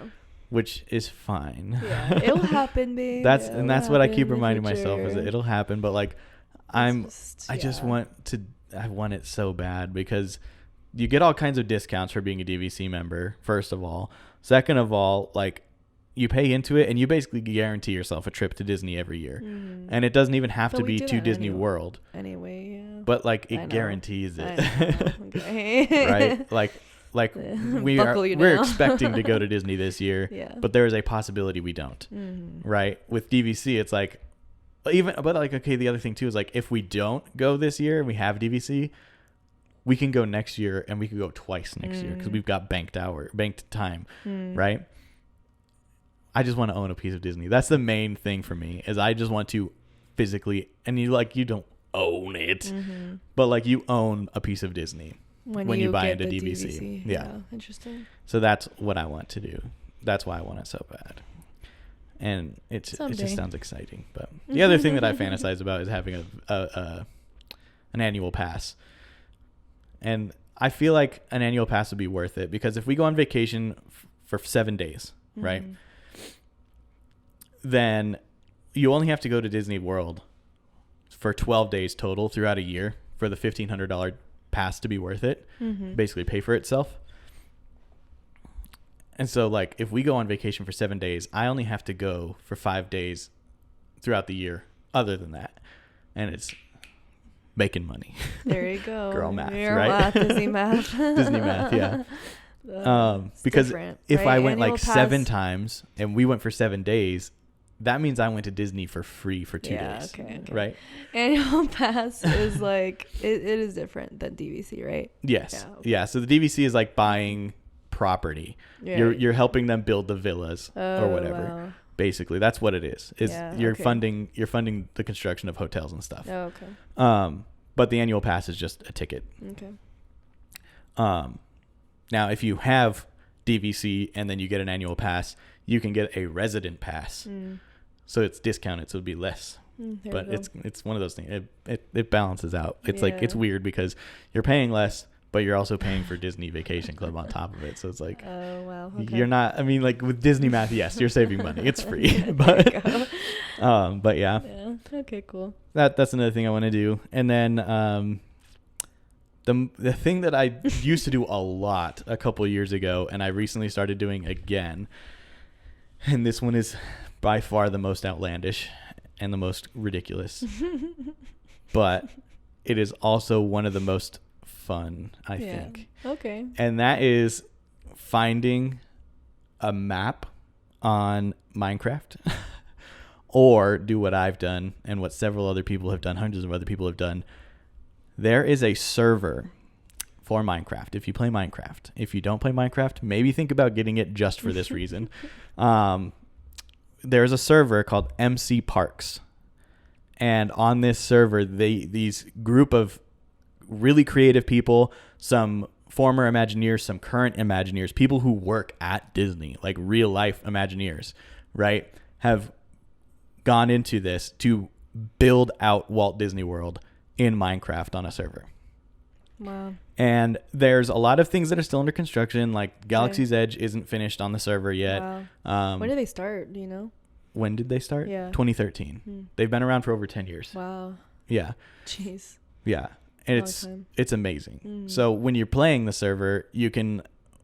Which is fine. Yeah, it'll happen, babe. That's what I keep reminding myself, is that it'll happen. But like, I want it so bad because you get all kinds of discounts for being a DVC member. First of all, second of all, like you pay into it and you basically guarantee yourself a trip to Disney every year, and it doesn't even have to be to Disney World. Anyway, yeah. But like it guarantees it, okay. right? Like we're expecting to go to Disney this year, but there is a possibility we don't. Right? With DVC, it's like okay, the other thing too is like if we don't go this year and we have DVC, we can go next year and we can go twice next year because we've got banked time, right? I just want to own a piece of Disney. That's the main thing for me, is I just want to physically, and you don't own it, but like you own a piece of Disney when you buy into DVC. Yeah. Interesting. So that's what I want to do. That's why I want it so bad. And it just sounds exciting. But the other thing that I fantasize about is having an annual pass. And I feel like an annual pass would be worth it because if we go on vacation for 7 days, right? Then you only have to go to Disney World for 12 days total throughout a year for the $1,500 pass to be worth it. Basically pay for itself. And so like if we go on vacation for 7 days, I only have to go for 5 days throughout the year other than that. And it's making money. There you go. Girl math, right? Disney math. Disney math, yeah. Because if I went like 7 times and we went for 7 days, that means I went to Disney for free for 2 days. Okay. Right? Annual pass is like, it is different than DVC, right? Yes. Yeah. So the DVC is like buying property. Yeah. You're helping them build the villas or whatever. Wow. Basically, that's what it is. You're funding the construction of hotels and stuff. Oh, okay. But the annual pass is just a ticket. Okay. Now if you have DVC and then you get an annual pass, you can get a resident pass. So it's discounted, so it'd be less. But it's one of those things. It balances out. It's like it's weird because you're paying less, but you're also paying for Disney Vacation Club on top of it. So it's like, oh wow, okay. You're not. I mean, like with Disney math, yes, you're saving money. It's free, but but yeah. Okay, cool. That's another thing I want to do, and then The thing that I used to do a lot a couple years ago, and I recently started doing again, and this one is by far the most outlandish and the most ridiculous, but it is also one of the most fun, I think. Okay. And that is finding a map on Minecraft or do what I've done and what several other people have done, hundreds of other people have done. There is a server for Minecraft. If you play Minecraft, if you don't play Minecraft, maybe think about getting it just for this reason. There's a server called MC Parks. And on this server, these group of really creative people, some former Imagineers, some current Imagineers, people who work at Disney, like real life Imagineers, right, have gone into this to build out Walt Disney World in Minecraft on a server. Wow. And there's a lot of things that are still under construction, like Galaxy's Edge isn't finished on the server yet. Wow. When did they start? Do you know? When did they start? Yeah. 2013. They've been around for over 10 years. Wow. Yeah. Jeez. Yeah. And it's amazing. So when you're playing the server, you can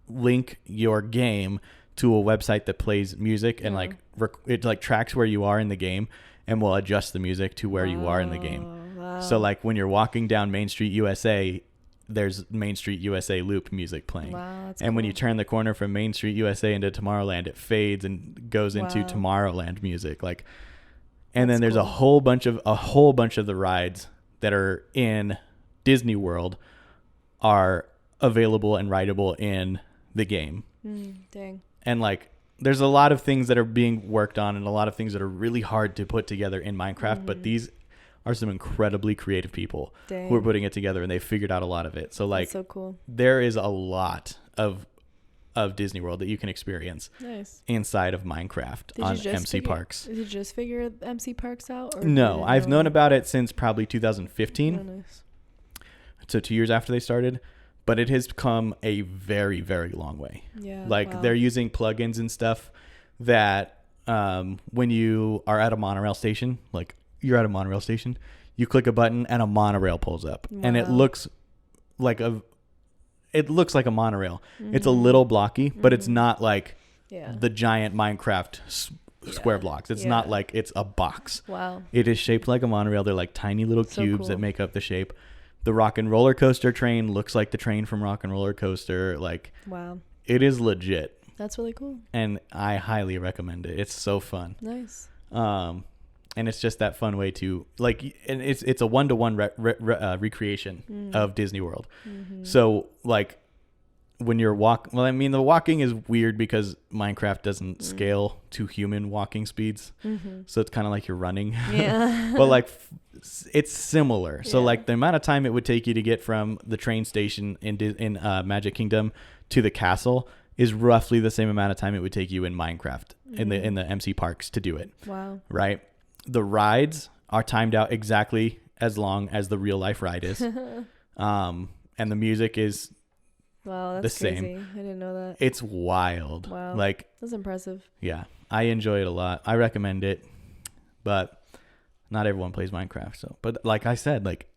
link your game to a website that plays music and it like tracks where you are in the game and will adjust the music to where you are in the game. Wow. So like when you're walking down Main Street USA, there's Main Street USA loop music playing. Wow, that's and cool. when you turn the corner from Main Street USA into Tomorrowland, it fades and goes into Tomorrowland music. Like, and then there's a whole bunch of the rides that are in Disney World are available and rideable in the game. Dang. And like, there's a lot of things that are being worked on and a lot of things that are really hard to put together in Minecraft, but these are some incredibly creative people who are putting it together, and they figured out a lot of it. So like, that's so cool. There is a lot of Disney World that you can experience inside of Minecraft on MC Parks. Did you just figure MC Parks out? Or no, I've known about it since probably 2015. Oh, nice. So 2 years after they started, but it has come a very, very long way. Yeah. Like they're using plugins and stuff that when you are at a monorail station, like you're at a monorail station, you click a button and a monorail pulls up and it looks like a monorail. It's a little blocky, but it's not like the giant Minecraft square blocks. It's not like it's a box. Wow. It is shaped like a monorail. They're like tiny little cubes that make up the shape. The Rock and Roller Coaster train looks like the train from Rock and Roller Coaster. Like, wow, it is legit. That's really cool. And I highly recommend it. It's so fun. Nice. And it's just that fun way to like, and it's a 1-to-1 recreation of Disney World. So like when you're the walking is weird because Minecraft doesn't scale to human walking speeds. So it's kind of like you're running, but like it's similar. So like the amount of time it would take you to get from the train station in Magic Kingdom to the castle is roughly the same amount of time it would take you in Minecraft in the MC Parks to do it. Wow. Right. The rides are timed out exactly as long as the real life ride is. And the music is that's the same. Crazy. I didn't know that. It's wild. Wow. Like, that's impressive. Yeah. I enjoy it a lot. I recommend it, but not everyone plays Minecraft. So, but like I said, like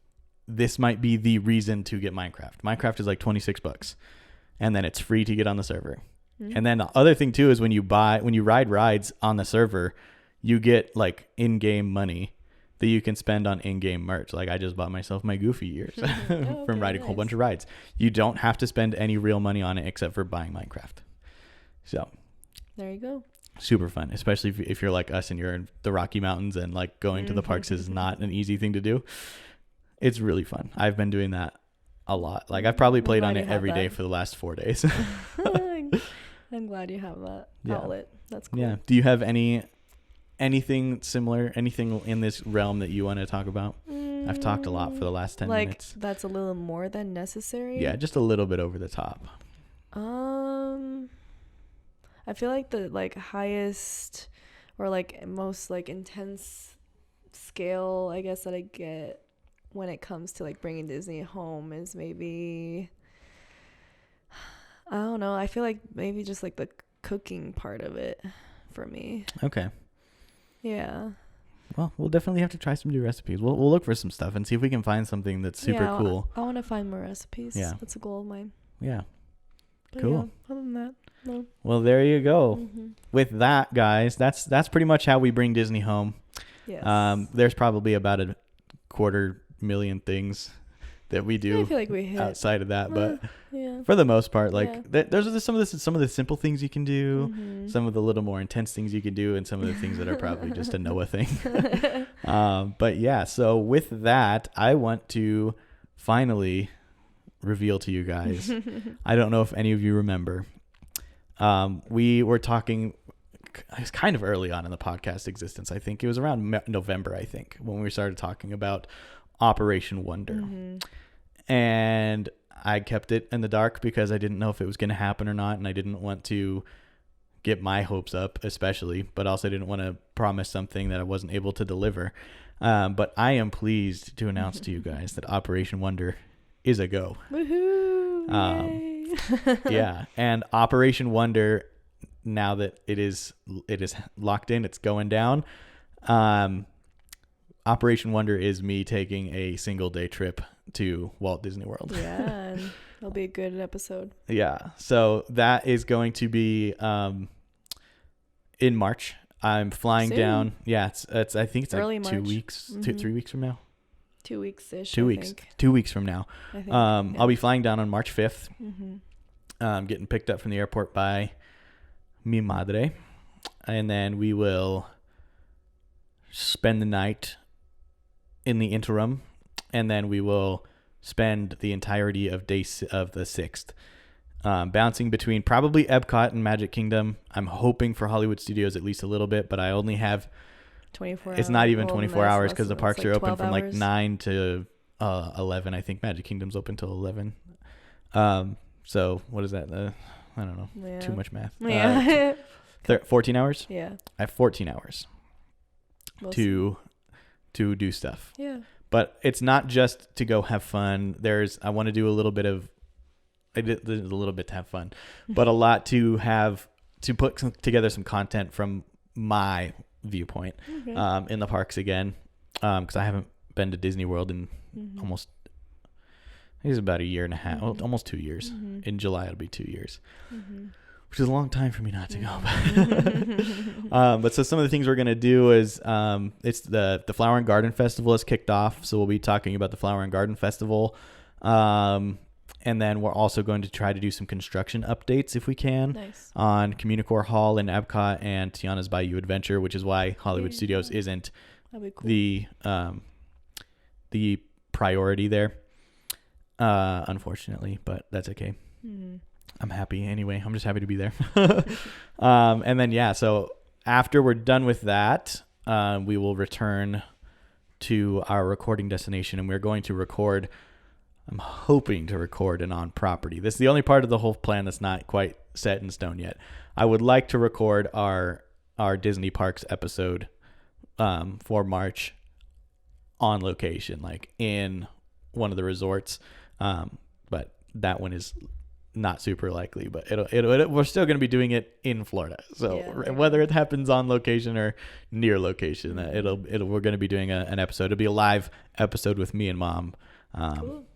this might be the reason to get Minecraft. Minecraft is like $26 and then it's free to get on the server. And then the other thing too is when you ride rides on the server, you get like in-game money that you can spend on in-game merch. Like I just bought myself my Goofy ears from riding a whole bunch of rides. You don't have to spend any real money on it except for buying Minecraft. So there you go. Super fun, especially if you're like us and you're in the Rocky Mountains and like going to the parks is not an easy thing to do. It's really fun. I've been doing that a lot. Like I've probably played on it every day for the last 4 days. I'm glad you have that outlet. That's cool. Yeah. Do you have anything similar, anything in this realm that you want to talk about? I've talked a lot for the last 10 minutes. That's a little more than necessary. Yeah, just a little bit over the top. I feel like the like highest or like most like intense scale I guess that I get when it comes to like bringing Disney home is maybe, I don't know, I feel like maybe just like the cooking part of it for me. Okay. Yeah. Well, we'll definitely have to try some new recipes. We'll look for some stuff and see if we can find something that's super cool. I want to find more recipes. Yeah. That's a goal of mine. Yeah. But cool. Yeah, other than that, no. Well, there you go. Mm-hmm. With that, guys, that's pretty much how we bring Disney home. Yes. There's probably about 250,000 things that we do I feel like we hit outside of that, but yeah. for the most part, like there's some of the simple things you can do, Mm-hmm. some of the little more intense things you can do, and some of the things that are probably just a Noah thing. But yeah, so with that, I want to finally reveal to you guys. I don't know if any of you remember. We were talking. It was kind of early on in the podcast existence. I think it was around November. I think when we started talking about Operation Wonder. Mm-hmm. And I kept it in the dark because I didn't know if it was going to happen or not. And I didn't want to get my hopes up, especially, but also didn't want to promise something that I wasn't able to deliver. But I am pleased to announce to you guys that Operation Wonder is a go. Woohoo! Yeah. And Operation Wonder, now that it is locked in, it's going down. Operation Wonder is me taking a single day trip to Walt Disney World. Yeah, it'll be a good episode. Yeah, so that is going to be in March. I'm flying down. Yeah, it's I think it's early like March. 2 weeks, Mm-hmm. 3 weeks from now. 2 weeks-ish. 2 weeks. 2 weeks from now. I think, I'll be flying down on March 5th. Mm-hmm. Getting picked up from the airport by mi madre, and then we will spend the night in the interim, and then we will spend the entirety of the 6th bouncing between probably Epcot and Magic Kingdom. I'm hoping for Hollywood Studios at least a little bit, but I only have 24 it's not even 24 hours because the parks like are open from hours. like 9 to 11. I think Magic Kingdom's open till 11. So what is that? I don't know. Yeah. Too much math. Yeah. 14 hours? Yeah. I have 14 hours to do stuff. Yeah. But it's not just to go have fun. I want to do a little bit of, there's a little bit to have fun, but a lot to put together some content from my viewpoint, in the parks again. Cause I haven't been to Disney World in almost, I think it's about a year and a half, well, almost 2 years. In July, it'll be 2 years, which is a long time for me not to go. But so some of the things we're going to do is, it's the Flower and Garden Festival has kicked off. So we'll be talking about the Flower and Garden Festival. And then we're also going to try to do some construction updates if we can. Nice. On Communicore Hall in Epcot and Tiana's Bayou Adventure, which is why Hollywood Studios isn't the priority there, unfortunately, but that's okay. I'm happy anyway. I'm just happy to be there. And then, so after we're done with that, we will return to our recording destination, and we're going to record. I'm hoping to record an on-property. This is the only part of the whole plan that's not quite set in stone yet. I would like to record our Disney Parks episode for March on location, like in one of the resorts. But that one is not super likely, but we're still going to be doing it in Florida. So whether it happens on location or near location, we're going to be doing an episode. It'll be a live episode with me and Mom. Cool.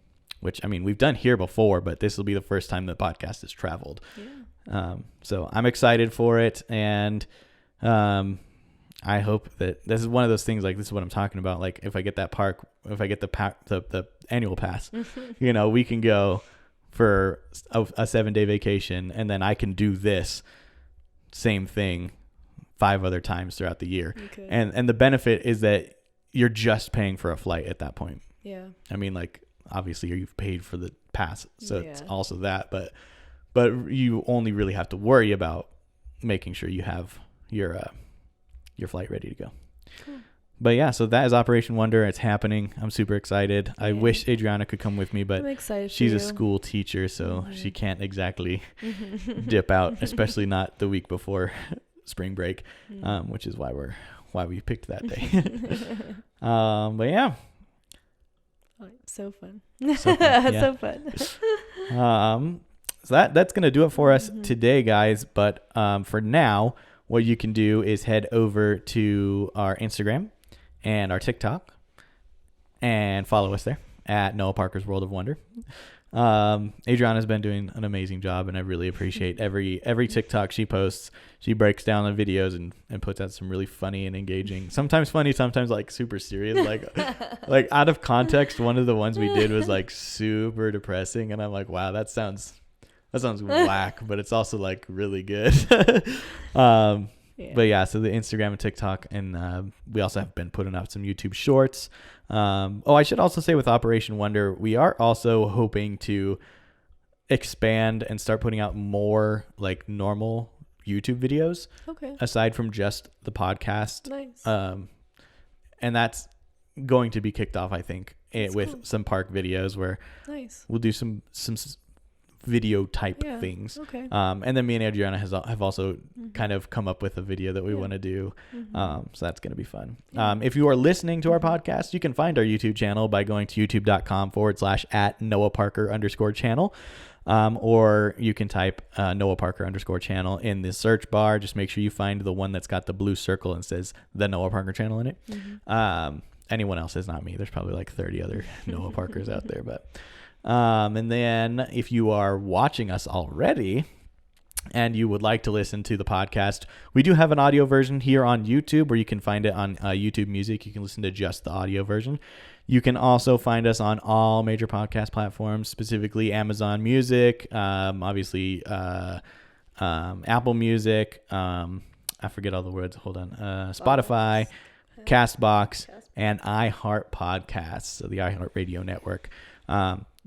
Which, I mean, we've done here before, but this will be the first time the podcast has traveled. Yeah. So I'm excited for it. And I hope that this is one of those things, like, this is what I'm talking about. Like, if I get that park, if I get the annual pass, we can go for a 7-day vacation, and then I can do this same thing 5 other times throughout the year. Okay. And the benefit is that you're just paying for a flight at that point. Yeah. I mean, like, obviously you've paid for the pass, so it's also that, but you only really have to worry about making sure you have your flight ready to go. Cool. But so that is Operation Wonder. It's happening. I'm super excited. I wish Adriana could come with me, but she's a school teacher, so she can't exactly dip out, especially not the week before spring break, which is why we picked that day. But yeah. So fun. So fun. So that's going to do it for us today, guys. But for now, what you can do is head over to our Instagram and our TikTok, and follow us there at Noah Parker's World of Wonder. Adriana's been doing an amazing job, and I really appreciate every TikTok she posts. She breaks down the videos and puts out some really funny and engaging, sometimes funny, sometimes like super serious, like out of context. One of the ones we did was like super depressing, and I'm like, wow, that sounds whack, but it's also like really good. But yeah, so the Instagram and TikTok, and we also have been putting out some YouTube shorts. I should also say with Operation Wonder, we are also hoping to expand and start putting out more like normal YouTube videos. Okay. Aside from just the podcast. Nice. And that's going to be kicked off, I think, with cool. Some park videos where we'll do some video type things. Okay. And then me and Adriana have also kind of come up with a video that we want to do. So that's going to be fun. If you are listening to our podcast, you can find our YouTube channel by going to youtube.com/@NoahParker_channel. Or you can type Noah Parker _channel in the search bar. Just make sure you find the one that's got the blue circle and says the Noah Parker channel in it. Anyone else is not me. There's probably like 30 other Noah Parkers out there, but and then if you are watching us already and you would like to listen to the podcast, we do have an audio version here on YouTube, where you can find it on YouTube Music. You can listen to just the audio version. You can also find us on all major podcast platforms, specifically Amazon Music, obviously Apple Music. I forget all the words. Hold on. Spotify, Castbox, and iHeart Podcasts, so the iHeart Radio Network.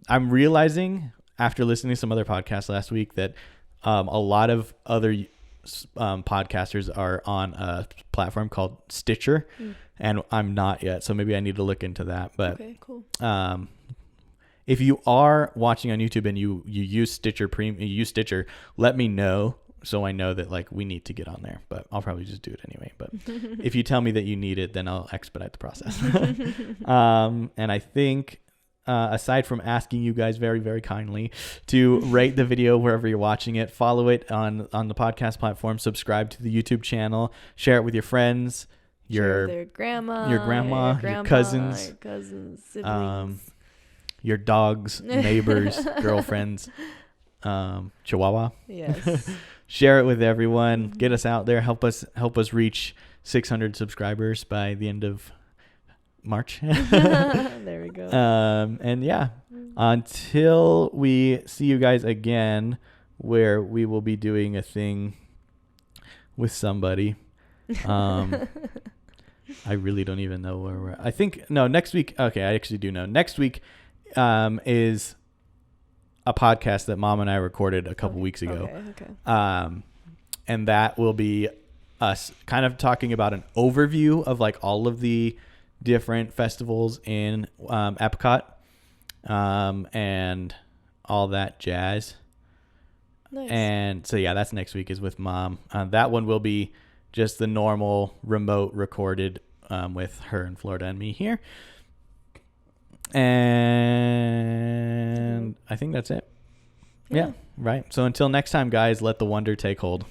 I'm realizing after listening to some other podcasts last week that a lot of other podcasters are on a platform called Stitcher, and I'm not yet, so maybe I need to look into that. But okay, cool. If you are watching on YouTube and you use Stitcher let me know, so I know that like we need to get on there. But I'll probably just do it anyway. But if you tell me that you need it, then I'll expedite the process. And I think aside from asking you guys very, very kindly to rate the video wherever you're watching it, follow it on the podcast platform, subscribe to the YouTube channel, share it with your friends, your grandma, your cousins, siblings, your dogs, neighbors, girlfriends, Chihuahua. Yes. Share it with everyone. Get us out there. Help us reach 600 subscribers by the end of March. There we go. And yeah, until we see you guys again, where we will be doing a thing with somebody. I really don't even know where we're at. I think next week. Okay, I actually do know. Next week is a podcast that Mom and I recorded a couple weeks ago. Okay. And that will be us kind of talking about an overview of like all of the different festivals in Epcot, and all that jazz. Nice. And so yeah, that's next week is with Mom. That one will be just the normal remote recorded with her in Florida and me here. And I think that's it. Yeah, right. So until next time, guys, let the wonder take hold.